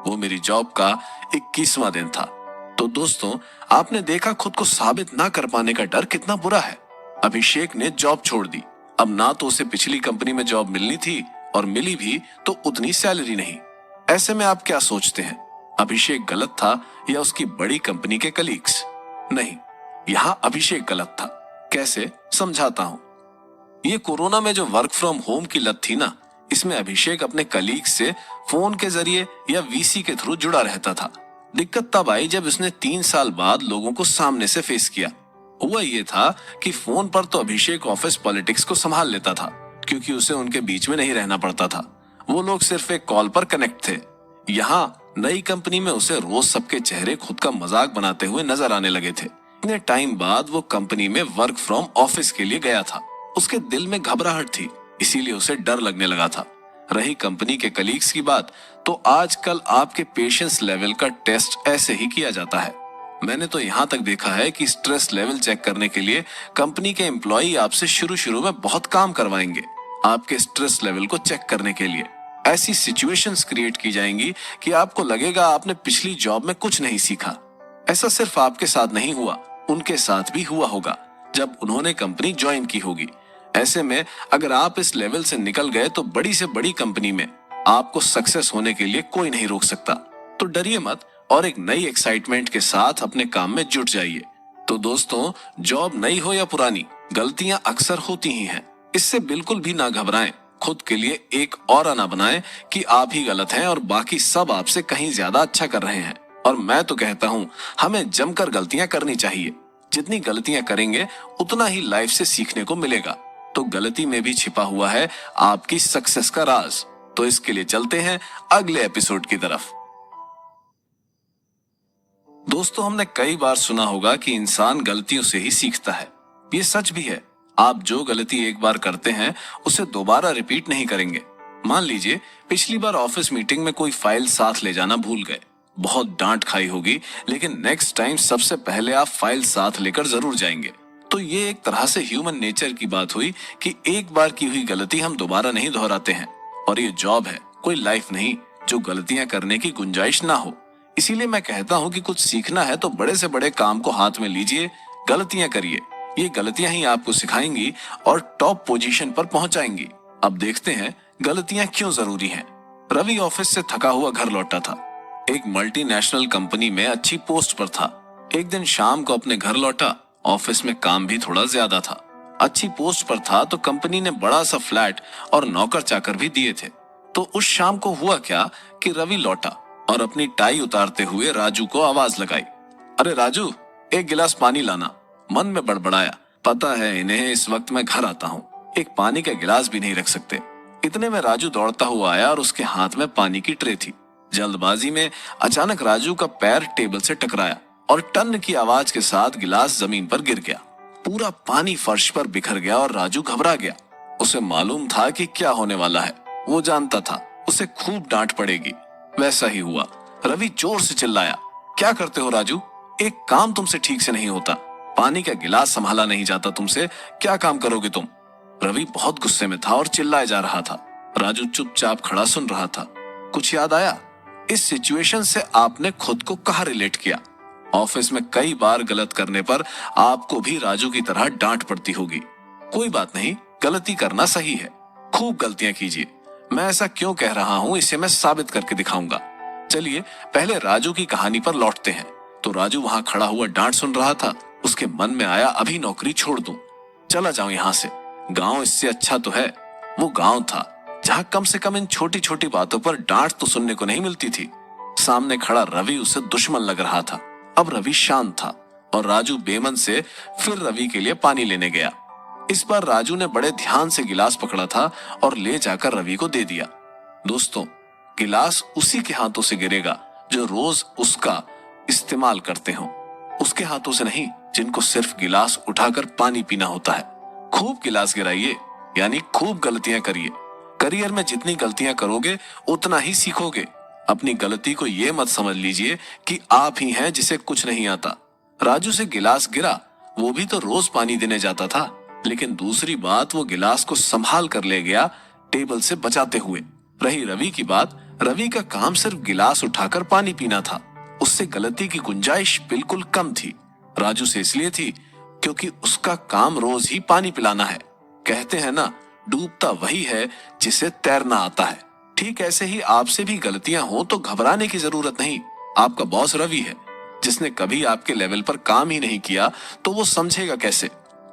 वो मेरी जॉब का 21वां दिन था। तो दोस्तों, आपने देखा खुद को साबित ना कर पाने का डर कितना बुरा है। अभिषेक ने जॉब छोड़ दी। अब ना तो उसे पिछली कंपनी में जॉब मिलनी थी और मिली भी तो उतनी सैलरी नहीं। ऐसे में आप क्या सोचते हैं, अभिषेक गलत था या उसकी बड़ी कंपनी के कलीग्स? नहीं, यहाँ अभिषेक गलत था। कैसे, समझाता हूँ। ये कोरोना में जो वर्क फ्रॉम होम की लत थी ना, इसमें अभिषेक अपने कलीग से फोन के जरिए या वीसी के थ्रू जुड़ा रहता था। दिक्कत तब आई जब उसने 3 साल बाद लोगों को सामने से फेस किया। हुआ ये था कि फोन पर तो अभिषेक ऑफिस पॉलिटिक्स को संभाल लेता था, क्योंकि उसे उनके बीच में नहीं रहना पड़ता था। वो लोग सिर्फ एक कॉल पर कनेक्ट थे। यहाँ नई कंपनी में उसे रोज सबके चेहरे खुद का मजाक बनाते हुए नजर आने लगे थे। इतने टाइम बाद वो कंपनी में वर्क फ्रॉम ऑफिस के लिए गया था। उसके दिल में घबराहट थी, इसीलिए उसे डर लगने लगा था। रही कंपनी के कलीग्स की बात, तो आजकल आपके पेशेंस लेवल का टेस्ट ऐसे ही किया जाता है। मैंने तो यहाँ तक देखा है कि स्ट्रेस लेवल चेक करने के लिए कंपनी के एम्प्लॉय आपसे शुरू में बहुत काम करवाएंगे, आपके स्ट्रेस लेवल को चेक करने के लिए। ऐसी सिचुएशंस क्रिएट की जाएंगी कि आपको लगेगा आपने पिछली जॉब में कुछ नहीं सीखा। ऐसा सिर्फ आपके साथ नहीं हुआ, उनके साथ भी हुआ होगा जब उन्होंने कंपनी ज्वाइन की होगी। ऐसे में अगर आप इस लेवल से निकल गए तो बड़ी से बड़ी कंपनी में आपको सक्सेस होने के लिए कोई नहीं रोक सकता। तो डरिए मत और एक नई एक्साइटमेंट के साथ अपने काम में जुट जाइए। तो दोस्तों, जॉब नई हो या पुरानी, गलतियां अक्सर होती ही हैं। इससे बिल्कुल भी ना घबराएं। खुद के लिए एक ऑरा ना बनाएं कि आप ही गलत हैं और बाकी सब आपसे कहीं ज्यादा अच्छा कर रहे हैं। और मैं तो कहता हूं, हमें जमकर गलतियां करनी चाहिए। जितनी गलतियां करेंगे उतना ही लाइफ से सीखने को मिलेगा। तो गलती में भी छिपा हुआ है आपकी सक्सेस का राज। तो इसके लिए चलते हैं अगले एपिसोड की तरफ। दोस्तों, हमने कई बार सुना होगा कि इंसान गलतियों से ही सीखता है। ये सच भी है। आप जो गलती एक बार करते हैं उसे दोबारा रिपीट नहीं करेंगे। मान लीजिए पिछली बार ऑफिस मीटिंग में कोई फाइल साथ ले जाना भूल गए। बहुत डांट खाई होगी, लेकिन नेक्स्ट टाइम सबसे पहले आप फाइल साथ लेकर जरूर जाएंगे। तो ये एक तरह से ह्यूमन नेचर की बात हुई कि एक बार की हुई गलती हम दोबारा नहीं दोहराते हैं। और ये जॉब है, कोई लाइफ नहीं जो गलतियां करने की गुंजाइश ना हो। इसीलिए मैं कहता हूं कि कुछ सीखना है तो बड़े से बड़े काम को हाथ में लीजिए, गलतियां करिए। ये गलतियां ही आपको सिखाएंगी और टॉप पोजीशन पर पहुंचाएंगी। अब देखते हैं गलतियां क्यों जरूरी हैं। रवि ऑफिस से थका हुआ घर लौटा था। एक मल्टीनेशनल कंपनी में अच्छी पोस्ट पर था। एक दिन शाम को अपने घर लौटा। ऑफिस में काम भी थोड़ा ज्यादा था। अच्छी पोस्ट पर था तो कंपनी ने बड़ा सा फ्लैट और नौकर चाकर भी दिए थे। तो उस शाम को हुआ क्या कि रवि लौटा और अपनी टाई उतारते हुए राजू को आवाज लगाई, अरे राजू, एक गिलास पानी लाना। मन में बड़बड़ाया, पता है इन्हें इस वक्त मैं घर आता हूँ, एक पानी का गिलास भी नहीं रख सकते। इतने में राजू दौड़ता हुआ आया और उसके हाथ में पानी की ट्रे थी। जल्दबाजी में अचानक राजू का पैर टेबल से टकराया और टन की आवाज के साथ गिलास जमीन पर गिर गया। पूरा पानी फर्श पर बिखर गया और राजू घबरा गया। उसे मालूम था कि क्या होने वाला है। वो जानता था उसे खूब डांट पड़ेगी। वैसा ही हुआ। रवि जोर से चिल्लाया, क्या करते हो राजू? एक काम तुमसे ठीक से नहीं होता। पानी का गिलास संभाला नहीं जाता तुमसे, क्या काम करोगे तुम? रवि बहुत गुस्से में था और चिल्लाए जा रहा था। राजू चुपचाप खड़ा सुन रहा था। कुछ याद आया? इस सिचुएशन से आपने खुद को कहाँ रिलेट किया? ऑफिस में कई बार गलत करने पर आपको भी राजू की तरह डांट पड़ती होगी। कोई बात नहीं, गलती करना सही है। खूब गलतियां कीजिए। मैं ऐसा क्यों कह रहा हूं इसे मैं साबित करके दिखाऊंगा। चलिए पहले राजू की कहानी पर लौटते हैं। तो राजू वहां खड़ा हुआ डांट सुन रहा था। उसके मन में आया, अभी नौकरी छोड़ दूं, चला जाऊं यहां से। गांव इससे अच्छा तो है। वो गांव था जहां कम से कम इन छोटी छोटी बातों पर डांट तो सुनने को नहीं मिलती थी। सामने खड़ा रवि उसे दुश्मन लग रहा था। अब रवि शांत था और राजू बेमन से फिर रवि के लिए पानी लेने गया। इस बार राजू ने बड़े ध्यान से गिलास पकड़ा था और ले जाकर रवि को दे दिया। दोस्तों, गिलास उसी के हाथों से गिरेगा जो रोज उसका इस्तेमाल करते हो। उसके हाथों से नहीं जिनको सिर्फ गिलास उठाकर पानी पीना होता है। खूब गिलास गिराइए, यानी खूब गलतियां करिए। करियर में जितनी गलतियां करोगे उतना ही सीखोगे। अपनी गलती को ये मत समझ लीजिए कि आप ही हैं जिसे कुछ नहीं आता। राजू से गिलास गिरा, वो भी तो रोज पानी देने जाता था, लेकिन दूसरी बात वो गिलास को संभाल कर ले गया, टेबल से बचाते हुए। रही रवि की बात, रवि का काम सिर्फ गिलास उठाकर पानी पीना था। उससे गलती की गुंजाइश बिल्कुल कम थी। राजू से इसलिए थी क्योंकि उसका काम रोज ही पानी पिलाना है। कहते हैं ना, डूबता वही है जिसे तैरना आता है। ठीक ऐसे ही आपसे भी गलतियां हो तो घबराने की जरूरत नहीं। आपका बॉस रवि है, जिसने कभी आपके लेवल पर काम ही नहीं किया, तो वो समझेगा कैसे?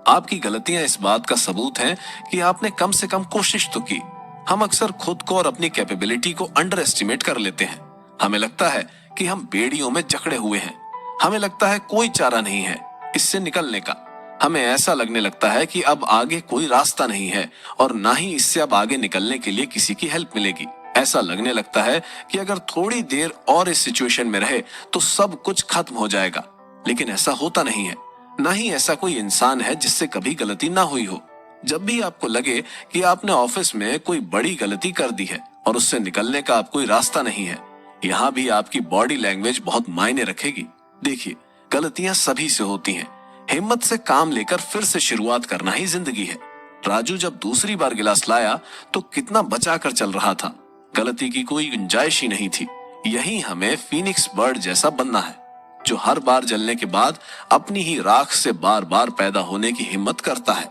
आपकी गलतियां इस बात का सबूत हैं कि आपने कम से कम कोशिश तो की। हम अक्सर खुद को और अपनी कैपेबिलिटी को अंडर एस्टिमेट कर लेते हैं। हमें लगता है कि हम बेड़ियों में जकड़े हुए हैं। हमें लगता है कोई चारा नहीं है इससे निकलने का। हमें ऐसा लगने लगता है कि अब आगे कोई रास्ता नहीं है और ना ही इससे अब आगे निकलने के लिए किसी की हेल्प मिलेगी। ऐसा लगने लगता है कि अगर थोड़ी देर और इस सिचुएशन में रहे तो सब कुछ खत्म हो जाएगा। लेकिन ऐसा होता नहीं है। ना ही ऐसा कोई इंसान है जिससे कभी गलती ना हुई हो। जब भी आपको लगे कि आपने ऑफिस में कोई बड़ी गलती कर दी है और उससे निकलने का अब कोई रास्ता नहीं है, यहाँ भी आपकी बॉडी लैंग्वेज बहुत मायने रखेगी। देखिए, गलतियां सभी से होती हैं। हिम्मत से काम लेकर फिर से शुरुआत करना ही जिंदगी है। राजू जब दूसरी बार गिलास लाया तो कितना बचा कर चल रहा था। गलती की कोई गुंजाइश ही नहीं थी। यही हमें फीनिक्स बर्ड जैसा बनना है, जो हर बार जलने के बाद अपनी ही राख से बार बार पैदा होने की हिम्मत करता है।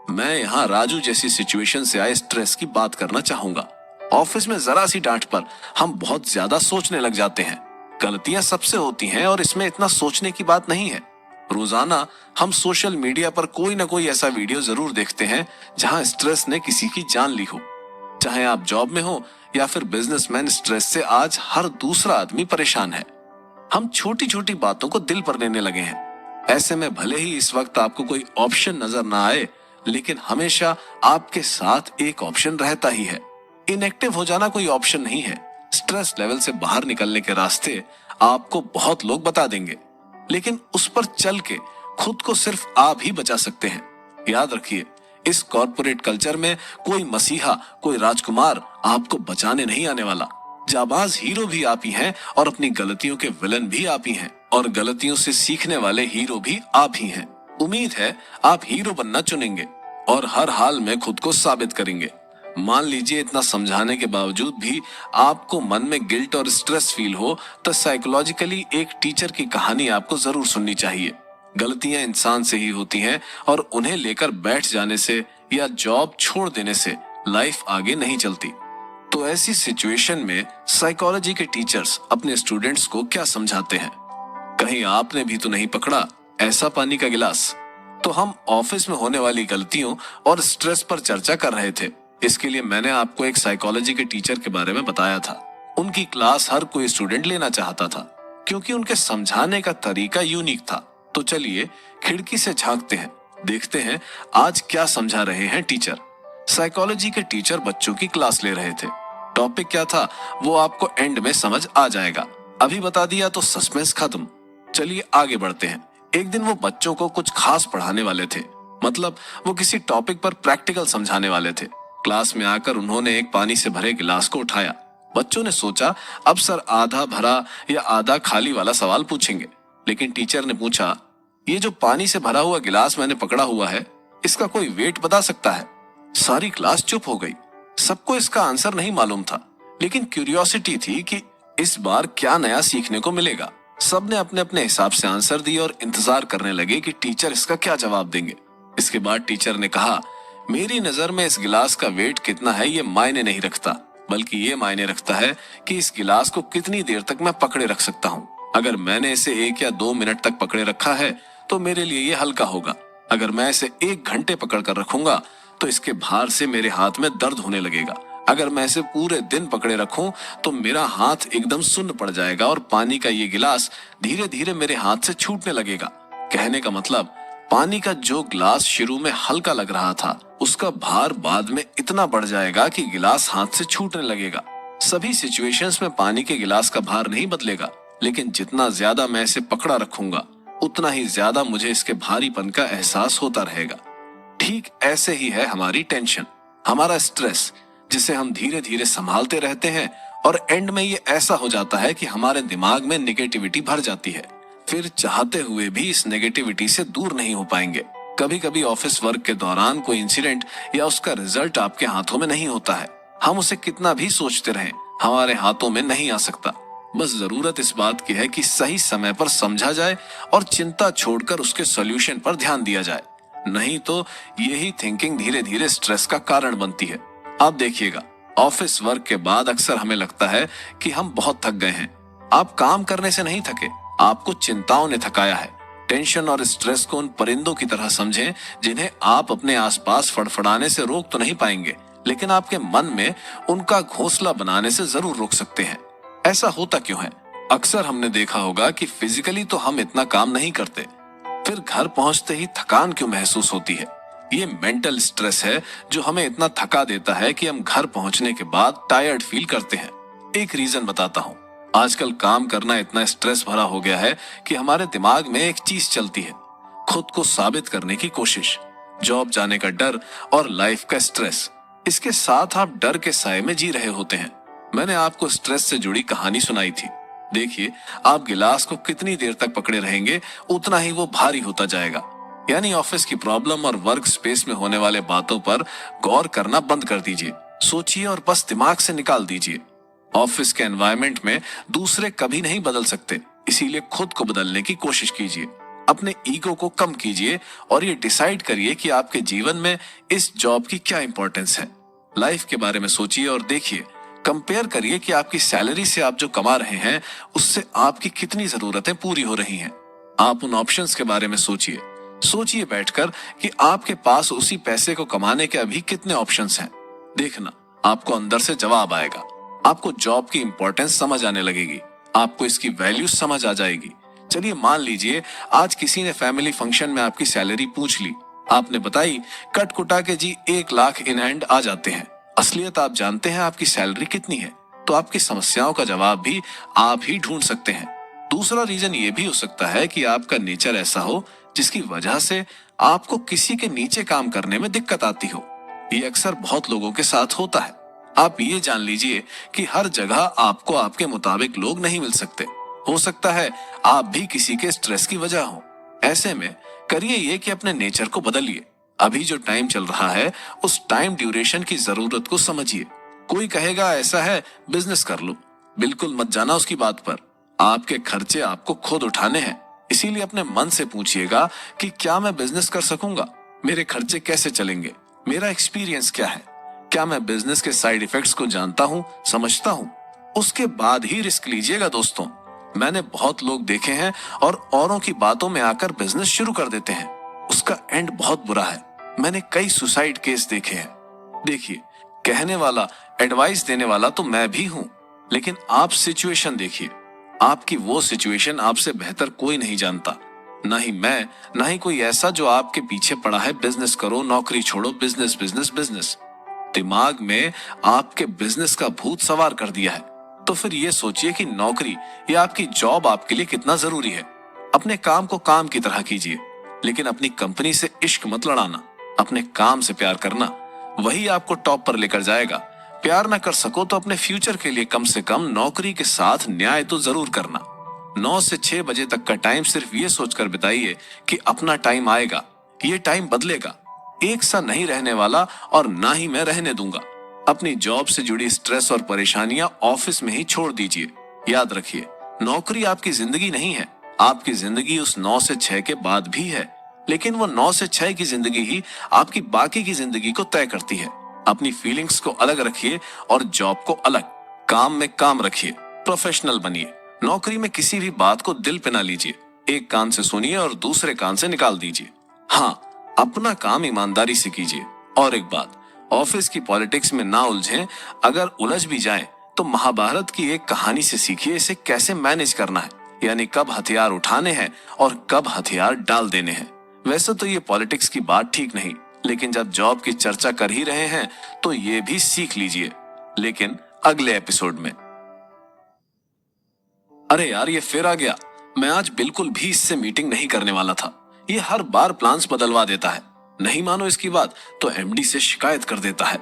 मैं यहाँ राजू जैसी सिचुएशन से आए स्ट्रेस की बात करना चाहूंगा। ऑफिस में जरा सी डांट पर हम बहुत ज्यादा सोचने लग जाते हैं। गलतियां सबसे होती हैं और इसमें इतना सोचने की बात नहीं है। रोजाना हम सोशल मीडिया पर कोई ना कोई ऐसा वीडियो जरूर देखते हैं जहां स्ट्रेस ने किसी की जान ली हो। चाहे आप जॉब में हो या फिर बिजनेसमैन, स्ट्रेस से आज हर दूसरा आदमी परेशान है। हम छोटी छोटी बातों को दिल पर लेने लगे हैं। ऐसे में भले ही इस वक्त आपको कोई ऑप्शन नजर ना आए, लेकिन हमेशा आपके साथ एक ऑप्शन रहता ही है। इनएक्टिव हो जाना कोई ऑप्शन नहीं है। स्ट्रेस लेवल से बाहर निकलने के रास्ते आपको बहुत लोग बता देंगे, लेकिन उस पर चल के खुद को सिर्फ आप ही बचा सकते हैं। याद रखिए, इस कॉर्पोरेट कल्चर में कोई मसीहा, कोई राजकुमार आपको बचाने नहीं आने वाला। जाबाज हीरो भी आप ही हैं और अपनी गलतियों के विलन भी आप ही हैं, और गलतियों से सीखने वाले हीरो भी आप ही हैं। उम्मीद है आप हीरो बनना चुनेंगे और हर हाल में खुद को साबित करेंगे। मान लीजिए इतना समझाने के बावजूद भी आपको मन में गिल्ट और स्ट्रेस फील हो, तो साइकोलॉजिकली एक टीचर की कहानी आपको जरूर सुननी चाहिए। गलतियां इंसान से ही होती हैं और उन्हें लेकर बैठ जाने से या जॉब छोड़ देने से लाइफ आगे नहीं चलती। तो ऐसी सिचुएशन में साइकोलॉजी के टीचर्स अपने स्टूडेंट्स को क्या समझाते हैं? कहीं आपने भी तो नहीं पकड़ा ऐसा पानी का गिलास? तो हम ऑफिस में होने वाली गलतियों और स्ट्रेस पर चर्चा कर रहे थे। इसके लिए मैंने आपको एक साइकोलॉजी के टीचर के बारे में बताया था। उनकी क्लास हर कोई स्टूडेंट लेना चाहता था क्योंकि उनके समझाने का तरीका यूनिक था। तो चलिए खिड़की से झांकते हैं, देखते हैं आज क्या समझा रहे हैं टीचर। साइकोलॉजी के टीचर बच्चों की क्लास ले रहे थे। टॉपिक क्या था वो आपको एंड में समझ आ जाएगा। अभी बता दिया तो सस्पेंस खत्म। चलिए आगे बढ़ते हैं। एक दिन वो बच्चों को कुछ खास पढ़ाने वाले थे, मतलब वो किसी टॉपिक पर प्रैक्टिकल समझाने वाले थे। क्लास में आकर उन्होंने एक पानी से भरे गिलास को उठाया। बच्चों ने सोचा अब सर आधा भरा या आधा खाली वाला सवाल पूछेंगे, लेकिन टीचर ने पूछा, ये जो पानी से भरा हुआ गिलास मैंने पकड़ा हुआ है, इसका कोई वेट बता सकता है? सारी क्लास चुप हो गई। सबको इसका आंसर नहीं मालूम था, लेकिन क्यूरियोसिटी थी कि इस बार क्या नया सीखने को मिलेगा। सबने अपने अपने हिसाब से आंसर दिए और इंतजार करने लगे कि टीचर इसका क्या जवाब देंगे। इसके बाद टीचर ने कहा, मेरी नजर में इस गिलास का वेट कितना है ये मायने नहीं रखता, बल्कि ये मायने रखता है कि इस गिलास को कितनी देर तक मैं पकड़े रख सकता हूँ। अगर मैंने इसे 1 या 2 मिनट तक पकड़े रखा है तो मेरे लिए ये हल्का होगा। अगर मैं इसे 1 घंटे पकड़ कर रखूंगा तो इसके भार से मेरे हाथ में दर्द होने लगेगा। अगर मैं इसे पूरे दिन पकड़े रखूं तो मेरा हाथ एकदम सुन्न पड़ जाएगा और पानी का ये गिलास धीरे धीरे मेरे हाथ से छूटने लगेगा। कहने का मतलब, पानी का जो गिलास शुरू में हल्का लग रहा था, उसका भार बाद में इतना बढ़ जाएगा कि गिलास हाथ से छूटने लगेगा। सभी सिचुएशंस में पानी के गिलास का भार नहीं बदलेगा, लेकिन जितना ज्यादा मैं इसे पकड़ा रखूंगा उतना ही ज्यादा मुझे इसके भारीपन का एहसास होता रहेगा। ठीक ऐसे ही है हमारी टेंशन, हमारा स्ट्रेस, जिसे हम धीरे धीरे संभालते रहते हैं और एंड में ये ऐसा हो जाता है कि हमारे दिमाग में नेगेटिविटी भर जाती है। फिर चाहते हुए भी इस नेगेटिविटी से दूर नहीं हो पाएंगे। कभी कभी ऑफिस वर्क के दौरान कोई इंसिडेंट या उसका रिजल्ट आपके हाथों में नहीं होता है। हम उसे कितना भी सोचते रहें, हमारे हाथों में नहीं आ सकता। बस जरूरत इस बात की है कि सही समय पर समझा जाए और चिंता छोड़कर उसके सॉल्यूशन पर ध्यान दिया जाए। नहीं तो यही थिंकिंग धीरे धीरे स्ट्रेस का कारण बनती है। आप देखिएगा, ऑफिस वर्क के बाद अक्सर हमें लगता है कि हम बहुत थक गए हैं। आप काम करने से नहीं थके, आपको चिंताओं ने थकाया है। टेंशन और स्ट्रेस को उन परिंदों की तरह समझें जिन्हें आप अपने आसपास फड़फड़ाने से रोक तो नहीं पाएंगे, लेकिन आपके मन में उनका घोंसला बनाने से जरूर रोक सकते हैं। ऐसा होता क्यों है? अक्सर हमने देखा होगा कि फिजिकली तो हम इतना काम नहीं करते, फिर घर पहुंचते ही थकान क्यों महसूस होती है? ये मेंटल स्ट्रेस है जो हमें इतना थका देता है कि हम घर पहुंचने के बाद टायर्ड फील करते हैं। एक रीजन बताता हूँ। आजकल काम करना इतना स्ट्रेस भरा हो गया है कि हमारे दिमाग में एक चीज चलती है, खुद को साबित करने की कोशिश, जॉब जाने का डर और लाइफ का स्ट्रेस। इसके साथ आप डर के साए में जी रहे होते हैं। मैंने आपको स्ट्रेस से जुड़ी कहानी सुनाई थी। देखिए, आप गिलास को कितनी देर तक पकड़े रहेंगे, उतना ही वो भारी होता जाएगा। यानी ऑफिस की प्रॉब्लम और वर्क स्पेस में होने वाले बातों पर गौर करना बंद कर दीजिए, सोचिए और बस दिमाग से निकाल दीजिए। ऑफिस के एनवायरनमेंट में दूसरे कभी नहीं बदल सकते, इसीलिए खुद को बदलने की कोशिश कीजिए। अपने ईगो को कम कीजिए और ये डिसाइड करिए कि आपके जीवन में इस जॉब की क्या इंपॉर्टेंस है। लाइफ के बारे में सोचिए और देखिए, कंपेयर करिए कि आपकी सैलरी से आप जो कमा रहे हैं उससे आपकी कितनी जरूरतें पूरी हो रही हैं। आप उन ऑप्शंस के बारे में सोचिए बैठकर कि आपके पास उसी पैसे को कमाने के अभी कितने ऑप्शंस हैं। देखना, आपको अंदर से जवाब आएगा। आपको जॉब की इंपॉर्टेंस समझ आने लगेगी, आपको इसकी वैल्यू समझ आ जाएगी। चलिए मान लीजिए आज किसी ने फैमिली फंक्शन में आपकी सैलरी पूछ ली, आपने बताई, कट कुटा के जी 1 लाख इन हैंड आ जाते हैं। असलियत आप जानते हैं आपकी सैलरी कितनी है, तो आपकी समस्याओं का जवाब भी आप ही ढूंढ सकते हैं। दूसरा रीजन ये भी हो सकता है कि आपका नेचर ऐसा हो जिसकी वजह से आपको किसी के नीचे काम करने में दिक्कत आती हो। ये अक्सर बहुत लोगों के साथ होता है। आप ये जान लीजिए कि हर जगह आपको आपके मुताबिक लोग नहीं मिल सकते। हो सकता है आप भी किसी के स्ट्रेस की वजह हो। ऐसे में करिए ये कि अपने नेचर को बदलिए। अभी जो टाइम चल रहा है उस टाइम ड्यूरेशन की जरूरत को समझिए। कोई कहेगा ऐसा है बिजनेस कर लो, बिल्कुल मत जाना उसकी बात पर। आपके खर्चे आपको खुद उठाने हैं, इसीलिए अपने मन से पूछिएगा कि क्या मैं बिजनेस कर सकूंगा, मेरे खर्चे कैसे चलेंगे, मेरा एक्सपीरियंस क्या है, क्या मैं बिजनेस के साइड इफेक्ट्स को जानता हूँ, समझता हूँ। उसके बाद ही रिस्क लीजिएगा दोस्तों। मैंने बहुत लोग देखे हैं और औरों की बातों में आकर बिजनेस शुरू कर देते हैं, उसका एंड बहुत बुरा है। मैंने कई सुसाइड केस देखे हैं। देखिए, कहने वाला, एडवाइस देने वाला तो मैं भी हूं, लेकिन आप सिचुएशन देखिए। आपकी वो सिचुएशन आपसे बेहतर कोई नहीं जानता, ना ही मैं, ना ही कोई ऐसा जो आपके पीछे पड़ा है बिजनेस करो, नौकरी छोड़ो, बिजनेस बिजनेस बिजनेस। दिमाग में आपके बिजनेस का भूत सवार कर दिया है। तो फिर ये सोचिए कि नौकरी या आपकी जॉब आपके लिए कितना जरूरी है। अपने काम को काम की तरह कीजिए, लेकिन अपनी कंपनी से इश्क मत लड़ाना। अपने काम से प्यार करना, वही आपको टॉप पर लेकर जाएगा। प्यार ना कर सको तो अपने फ्यूचर के लिए कम से कम नौकरी के साथ न्याय तो जरूर करना। 9 से 6 बजे तक का टाइम सिर्फ ये सोचकर बिताइए कि अपना टाइम आएगा, ये टाइम बदलेगा, एक सा नहीं रहने वाला और ना ही मैं रहने दूंगा। अपनी जॉब से जुड़ी स्ट्रेस और परेशानियां ऑफिस में ही छोड़ दीजिए। याद रखिए, नौकरी आपकी जिंदगी नहीं है, आपकी जिंदगी उस 9 से 6 के बाद भी है, लेकिन वो 9 से 6 की जिंदगी ही आपकी बाकी की जिंदगी को तय करती है। अपनी फीलिंग्स को अलग रखिए और जॉब को अलग। काम में काम रखिए, प्रोफेशनल बनिए। नौकरी में किसी भी बात को दिल पे ना लीजिए, एक कान से सुनिए और दूसरे कान से निकाल दीजिए। हाँ, अपना काम ईमानदारी से कीजिए। और एक बात, ऑफिस की पॉलिटिक्स में ना उलझें। अगर उलझ भी जाएं तो महाभारत की एक कहानी से सीखिए इसे कैसे मैनेज करना है, यानी कब हथियार उठाने हैं और कब हथियार डाल देने हैं। वैसे तो ये पॉलिटिक्स की बात ठीक नहीं, लेकिन जब जॉब की चर्चा कर ही रहे हैं तो ये भी सीख लीजिए, लेकिन अगले एपिसोड में। अरे यार, ये फिर आ गया। मैं आज बिल्कुल भी इससे मीटिंग नहीं करने वाला था। ये हर बार प्लान्स बदलवा देता है। नहीं मानो इसकी बात तो एमडी से शिकायत कर देता है।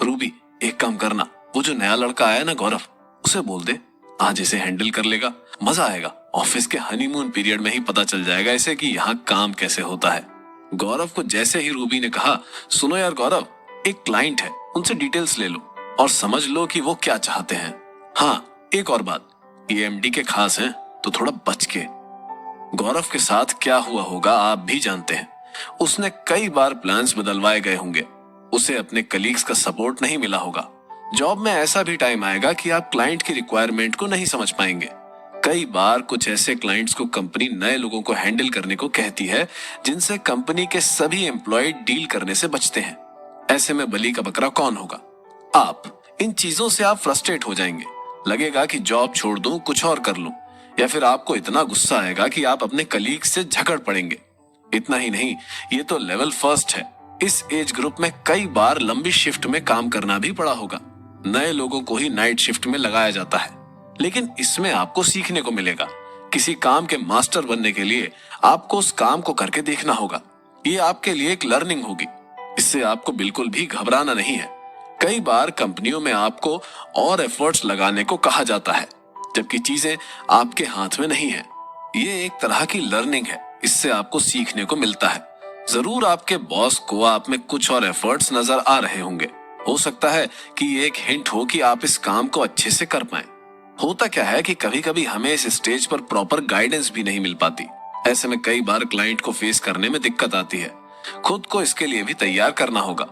रूबी, एक काम करना, वो जो नया लड़का आया ना गौरव, उसे बोल दे, आज इसे हैंडल कर लेगा, मजा आएगा। ऑफिस के हनीमून पीरियड में ही पता चल जाएगा इसे कि यहाँ काम कैसे होता है। गौरव को जैसे ही रूबी ने कहा, सुनो यार गौरव, एक क्लाइंट है, उनसे डिटेल्स ले लो और समझ लो कि वो क्या चाहते हैं। हाँ, एक और बात, ये एमडी के खास हैं तो थोड़ा बच के। गौरव के साथ क्या हुआ होगा आप भी जानते हैं। उसने कई बार प्लान्स बदलवाए गए होंगे। उसे अपने कलीग्स का सपोर्ट नहीं मिला होगा। जॉब में ऐसा भी टाइम आएगा कि आप क्लाइंट की रिक्वायरमेंट को नहीं समझ पाएंगे। कई बार कुछ ऐसे क्लाइंट्स को कंपनी नए लोगों को हैंडल करने को कहती है जिनसे कंपनी के सभी एम्प्लॉय डील करने से बचते हैं। ऐसे में बलि का बकरा कौन होगा? आप। इन चीजों से आप फ्रस्ट्रेट हो जाएंगे, लगेगा कि जॉब छोड़ दूं, कुछ और कर लूं, या फिर आपको इतना गुस्सा आएगा कि आप अपने कलीग से झगड़ पड़ेंगे। इतना ही नहीं, ये तो लेवल फर्स्ट है। इस एज ग्रुप में कई बार लंबी शिफ्ट में काम करना भी पड़ा होगा। नए लोगों को ही नाइट शिफ्ट में लगाया जाता है, लेकिन इसमें आपको सीखने को मिलेगा। किसी काम के मास्टर बनने के लिए आपको उस काम को करके देखना होगा। ये आपके लिए एक लर्निंग होगी। इससे आपको बिल्कुल भी घबराना नहीं है। कई बार कंपनियों में आपको और एफर्ट्स लगाने को कहा जाता है, जबकि चीजें आपके हाथ में नहीं है। ये एक तरह की लर्निंग है, इससे आपको सीखने को मिलता है। जरूर आपके बॉस को आप में कुछ और एफर्ट्स नजर आ रहे होंगे। हो सकता है कि ये एक हिंट हो कि आप इस काम को अच्छे से कर पाएं। होता क्या है कि कभी कभी हमें इस स्टेज पर प्रॉपर गाइडेंस भी नहीं मिल पाती। ऐसे में कई बार क्लाइंट को फेस करने में दिक्कत आती है। खुद को इसके लिए भी तैयार करना होगा।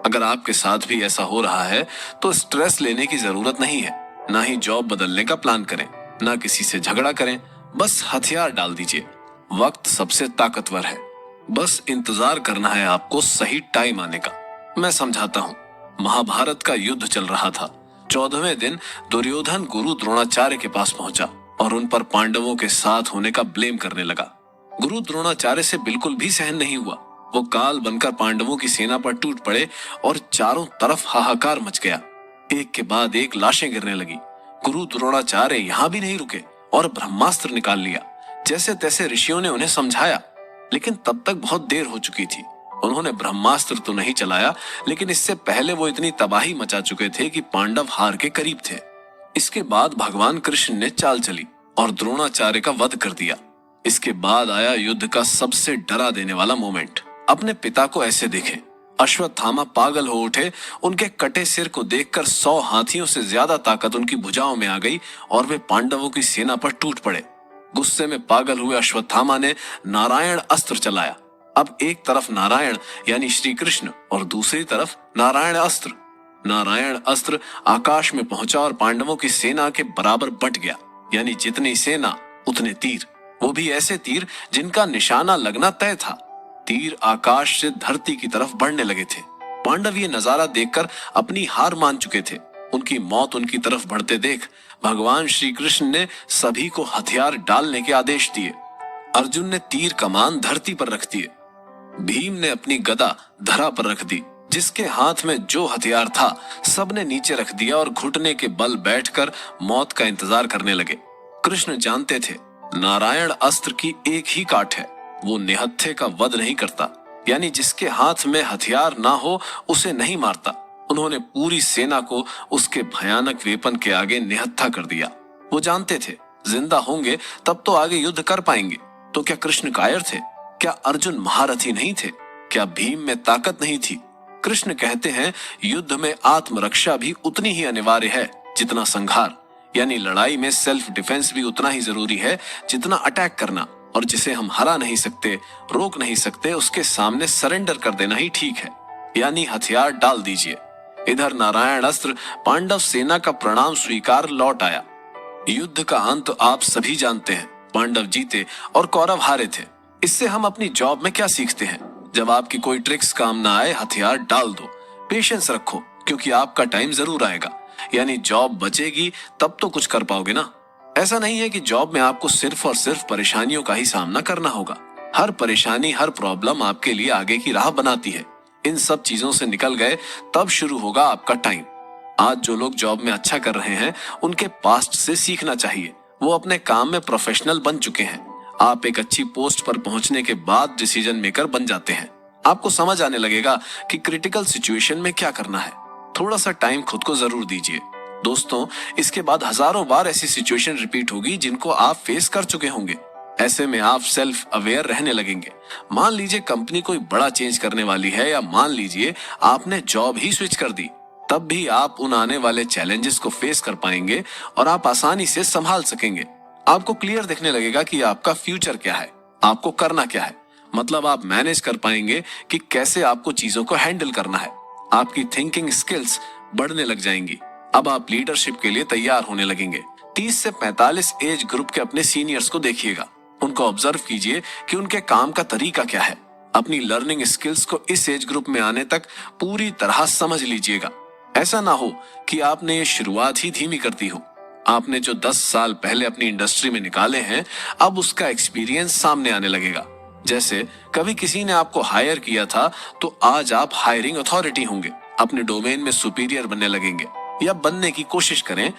अगर आपके साथ भी ऐसा हो रहा है तो स्ट्रेस लेने की जरूरत नहीं है। ना ही जॉब बदलने का प्लान करें, ना किसी से झगड़ा करें, बस हथियार डाल दीजिए। वक्त सबसे ताकतवर है, बस इंतजार करना है आपको सही टाइम आने का। मैं समझाता हूँ। महाभारत का युद्ध चल रहा था। 14वें दिन दुर्योधन गुरु द्रोणाचार्य के पास पहुंचा और उन पर पांडवों के साथ होने का ब्लेम करने लगा। गुरु द्रोणाचार्य से बिल्कुल भी सहन नहीं हुआ। वो काल बनकर पांडवों की सेना पर टूट पड़े और चारों तरफ हाहाकार मच गया। एक के बाद एक लाशें गिरने लगी। गुरु द्रोणाचार्य यहाँ भी नहीं रुके और ब्रह्मास्त्र निकाल लिया। जैसे तैसे ऋषियों ने उन्हें समझाया, लेकिन तब तक बहुत देर हो चुकी थी। उन्होंने ब्रह्मास्त्र तो नहीं चलाया, लेकिन इससे पहले वो इतनी तबाही मचा चुके थे कि पांडव हार के करीब थे। इसके बाद भगवान कृष्ण ने चाल चली और द्रोणाचार्य का वध कर दिया। इसके बाद आया युद्ध का सबसे डरा देने वाला मोमेंट। अपने पिता को ऐसे देखें। अश्वत्थामा पागल हो उठे। उनके कटे सिर को देखकर 100 हाथियों से ज्यादा ताकत उनकी भुजाओं में आ गई और वे पांडवों की सेना पर टूट पड़े। गुस्से में पागल हुए अश्वत्थामा ने नारायण अस्त्र चलाया। अब एक तरफ नारायण यानी श्री कृष्ण और दूसरी तरफ नारायण अस्त्र। नारायण अस्त्र आकाश में पहुंचा और पांडवों की सेना के बराबर बंट गया, यानी जितनी सेना उतने तीर। वो भी ऐसे तीर जिनका निशाना लगना तय था। तीर आकाश से धरती की तरफ बढ़ने लगे थे। पांडव ये नजारा देखकर अपनी हार मान चुके थे। उनकी मौत उनकी तरफ बढ़ते देख भगवान श्री कृष्ण ने सभी को हथियार डालने के आदेश दिए। अर्जुन ने तीर कमान धरती पर रख दिए। भीम ने अपनी गदा धरा पर रख दी। जिसके हाथ में जो हथियार था सबने नीचे रख दिया और घुटने के बल बैठकर मौत का इंतजार करने लगे। कृष्ण जानते थे नारायण अस्त्र की एक ही काट है, वो निहत्थे का वध नहीं करता, यानी जिसके हाथ में हथियार ना हो उसे नहीं मारता। उन्होंने पूरी सेना को उसके भयानक वेपन के आगे निहत्था कर दिया। वो जानते थे जिंदा होंगे तब तो आगे युद्ध कर पाएंगे। तो क्या कृष्ण कायर थे? क्या अर्जुन महारथी नहीं थे? क्या भीम में ताकत नहीं थी? कृष्ण कहते हैं युद्ध में आत्मरक्षा भी उतनी ही अनिवार्य है जितना संघार, यानी लड़ाई में सेल्फ डिफेंस भी उतना ही जरूरी है जितना अटैक करना। और जिसे हम हरा नहीं सकते, रोक नहीं सकते, उसके सामने सरेंडर कर देना ही ठीक है, यानी हथियार डाल दीजिए। इधर नारायण अस्त्र पांडव सेना का प्रणाम स्वीकार लौट आया। युद्ध का अंत आप सभी जानते हैं। पांडव जीते और कौरव हारे थे। इससे हम अपनी जॉब में क्या सीखते हैं? जब आपकी कोई ट्रिक्स काम ना आए, हथियार डाल दो, पेशेंस रखो, क्योंकि आपका टाइम जरूर आएगा। यानी जॉब बचेगी तब तो कुछ कर पाओगे ना। ऐसा नहीं है कि जॉब में आपको सिर्फ और सिर्फ परेशानियों का ही सामना करना होगा। हर परेशानी, हर प्रॉब्लम आपके लिए आगे की राह बनाती है। इन सब चीजों से निकल गए तब शुरू होगा आपका टाइम। आज जो लोग जॉब में अच्छा कर रहे हैं उनके पास्ट से सीखना चाहिए। वो अपने काम में प्रोफेशनल बन चुके हैं। आप एक अच्छी पोस्ट पर पहुंचने के बाद डिसीजन मेकर बन जाते हैं। आपको समझ आने लगेगा कि क्रिटिकल सिचुएशन में क्या करना है। थोड़ा सा टाइम खुद को जरूर दीजिए दोस्तों, इसके बाद हजारों बार ऐसी सिचुएशन रिपीट होगी जिनको आप फेस कर चुके होंगे। ऐसे में आप सेल्फ अवेयर रहने लगेंगे। मान लीजिए कंपनी कोई बड़ा चेंज करने वाली है, या मान लीजिए आपने जॉब ही स्विच कर दी, तब भी आप उन आने वाले चैलेंजेस को फेस कर पाएंगे और आप आसानी से संभाल सकेंगे। आपको क्लियर दिखने लगेगा कि आपका फ्यूचर क्या है, आपको करना क्या है। मतलब आप मैनेज कर पाएंगे कि कैसे आपको चीजों को हैंडल करना है। आपकी थिंकिंग स्किल्स बढ़ने लग जाएंगी। अब आप लीडरशिप के लिए तैयार होने लगेंगे। 30 से 45 एज ग्रुप के अपने सीनियर्स को देखिएगा, उनको ऑब्जर्व कीजिए कि उनके काम का तरीका क्या है। अपनी लर्निंग स्किल्स को इस एज ग्रुप में आने तक पूरी तरह समझ लीजिएगा। ऐसा ना हो कि आपने ये शुरुआत ही धीमी कर दी हो। आपने जो 10 साल पहले अपनी इंडस्ट्री में निकाले हैं, अब उसका एक्सपीरियंस सामने आने लगेगा। जैसे कभी किसी ने आपको हायर किया था, तो आज आप हायरिंग अथॉरिटी होंगे, अपने डोमेन में सुपीरियर बनने लगेंगे या बनने की कोशिश करें।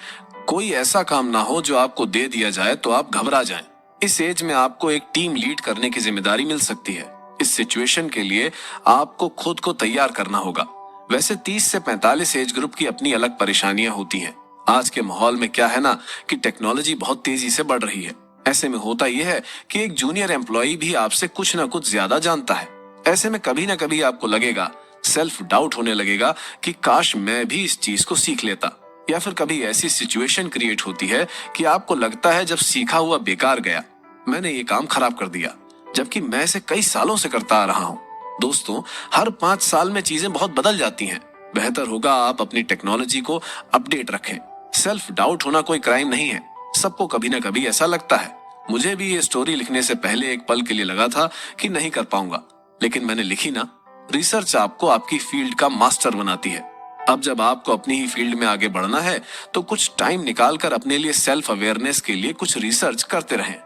कोई ऐसा काम ना हो जो आपको दे दिया जाए तो आप घबरा जाएं। इस एज में आपको एक टीम लीड करने की जिम्मेदारी मिल सकती है। इस सिचुएशन के लिए आपको खुद को तैयार करना होगा। वैसे 30 से 45 एज ग्रुप की अपनी अलग परेशानियां होती हैं। आज के माहौल में क्या है ना कि टेक्नोलॉजी बहुत तेजी से बढ़ रही है। ऐसे में होता यह है कि एक जूनियर एम्प्लॉय भी आपसे कुछ ना कुछ ज्यादा जानता है। ऐसे में कभी ना कभी आपको लगेगा, सेल्फ डाउट होने लगेगा कि काश मैं भी इस चीज को सीख लेता। या फिर कभी ऐसी सिचुएशन क्रिएट होती है कि आपको लगता है जब सीखा हुआ बेकार गया, मैंने ये काम खराब कर दिया, जबकि मैं इसे कई सालों से करता आ रहा हूँ। दोस्तों, हर 5 साल में चीजें बहुत बदल जाती हैं। बेहतर होगा आप अपनी टेक्नोलॉजी को अपडेट रखें। सेल्फ डाउट होना कोई क्राइम नहीं है। सबको कभी ना कभी ऐसा लगता है। मुझे भी ये स्टोरी लिखने से पहले एक पल के लिए लगा था कि नहीं कर पाऊंगा, लेकिन मैंने लिखी ना। रिसर्च आपको आपकी फील्ड का मास्टर बनाती है। अब जब आपको अपनी ही फील्ड में आगे बढ़ना है, तो कुछ टाइम निकालकर अपने लिए सेल्फ अवेयरनेस के लिए कुछ रिसर्च करते रहें।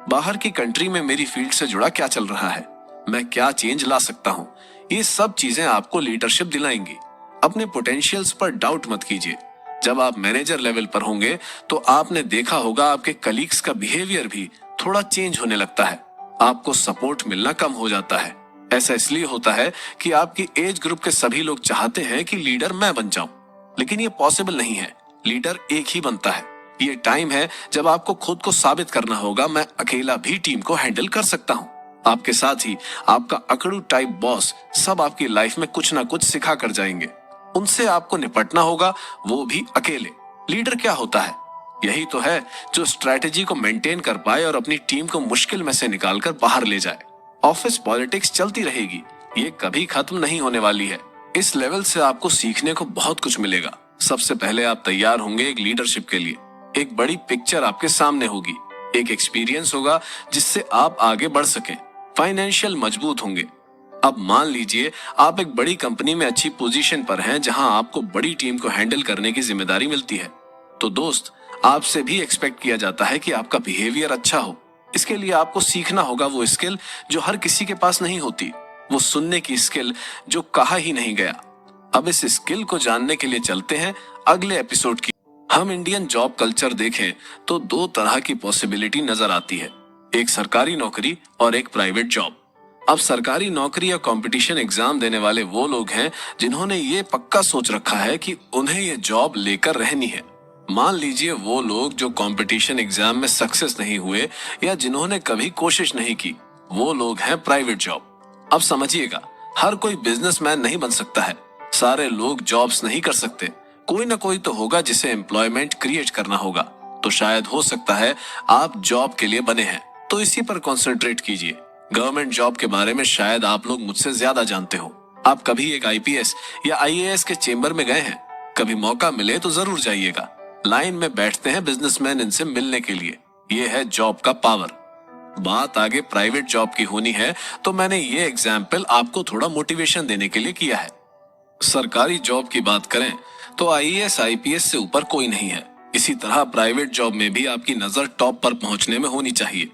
बाहर की कंट्री में मेरी फील्ड से जुड़ा क्या चल रहा है, मैं क्या चेंज ला सकता हूँ, ये सब चीजें आपको लीडरशिप दिलाएंगी। अपने पोटेंशियल्स पर डाउट मत कीजिए। जब आप मैनेजर लेवल पर होंगे, तो आपने देखा होगा आपके कलीग्स का बिहेवियर भी थोड़ा चेंज होने लगता है। आपको सपोर्ट मिलना कम हो जाता है। ऐसा इसलिए होता है कि आपकी एज ग्रुप के सभी लोग चाहते हैं कि लीडर मैं बन जाऊं, लेकिन ये पॉसिबल नहीं है। लीडर एक ही बनता है। ये टाइम है जब आपको खुद को साबित करना होगा, मैं अकेला भी टीम को हैंडल कर सकता हूँ। आपके साथ ही आपका अकड़ू टाइप बॉस सब आपकी लाइफ में कुछ ना कुछ सिखा कर जाएंगे। उनसे आपको निपटना होगा, वो भी अकेले। लीडर क्या होता है? यही तो है जो स्ट्रैटेजी को मेंटेन कर पाए और अपनी टीम को मुश्किल में से निकालकर बाहर ले जाए। ऑफिस पॉलिटिक्स चलती रहेगी, ये कभी खत्म नहीं होने वाली है। इस लेवल से आपको सीखने को बहुत कुछ मिलेगा। सबसे पहले आप तैयार होंगे एक लीडरशिप के लिए। एक बड़ी पिक्चर आपके सामने होगी, एक एक्सपीरियंस होगा जिससे आप आगे बढ़ सकें। फाइनेंशियल मजबूत होंगे। अब मान लीजिए आप एक बड़ी कंपनी में अच्छी पोजीशन पर हैं, जहां आपको बड़ी टीम को हैंडल करने की जिम्मेदारी मिलती है। तो दोस्त, आपसे भी एक्सपेक्ट किया जाता है कि आपका बिहेवियर अच्छा हो। इसके लिए आपको सीखना होगा वो स्किल जो हर किसी के पास नहीं होती, वो सुनने की स्किल जो कहा ही नहीं गया। अब इस स्किल को जानने के लिए चलते हैं अगले एपिसोड की। हम इंडियन जॉब कल्चर देखें तो 2 तरह की पॉसिबिलिटी नजर आती है, एक सरकारी नौकरी और एक प्राइवेट जॉब। अब सरकारी नौकरी या कंपटीशन एग्जाम देने वाले वो लोग हैं जिन्होंने ये पक्का सोच रखा है कि उन्हें ये जॉब लेकर रहनी है। मान लीजिए वो लोग जो कंपटीशन एग्जाम में सक्सेस नहीं हुए या जिन्होंने कभी कोशिश नहीं की, वो लोग हैं प्राइवेट जॉब। अब समझिएगा, हर कोई बिजनेसमैन नहीं बन सकता है। सारे लोग जॉब्स नहीं कर सकते। कोई ना कोई तो होगा जिसे एम्प्लॉयमेंट क्रिएट करना होगा। तो शायद हो सकता है आप जॉब के लिए बने हैं, तो इसी पर कॉन्सेंट्रेट कीजिए। गवर्नमेंट जॉब के बारे में शायद आप लोग मुझसे ज्यादा जानते हो। आप कभी एक आईपीएस या आईएएस के चेंबर में गए हैं? कभी मौका मिले तो जरूर जाइएगा। लाइन में बैठते हैं बिजनेसमैन इनसे मिलने के लिए। ये है जॉब का पावर। बात आगे प्राइवेट जॉब की होनी है, तो मैंने ये एग्जाम्पल आपको थोड़ा मोटिवेशन देने के लिए किया है। सरकारी जॉब की बात करें तो आईएएस आईपीएस से ऊपर कोई नहीं है। इसी तरह प्राइवेट जॉब में भी आपकी नजर टॉप पर पहुंचने में होनी चाहिए।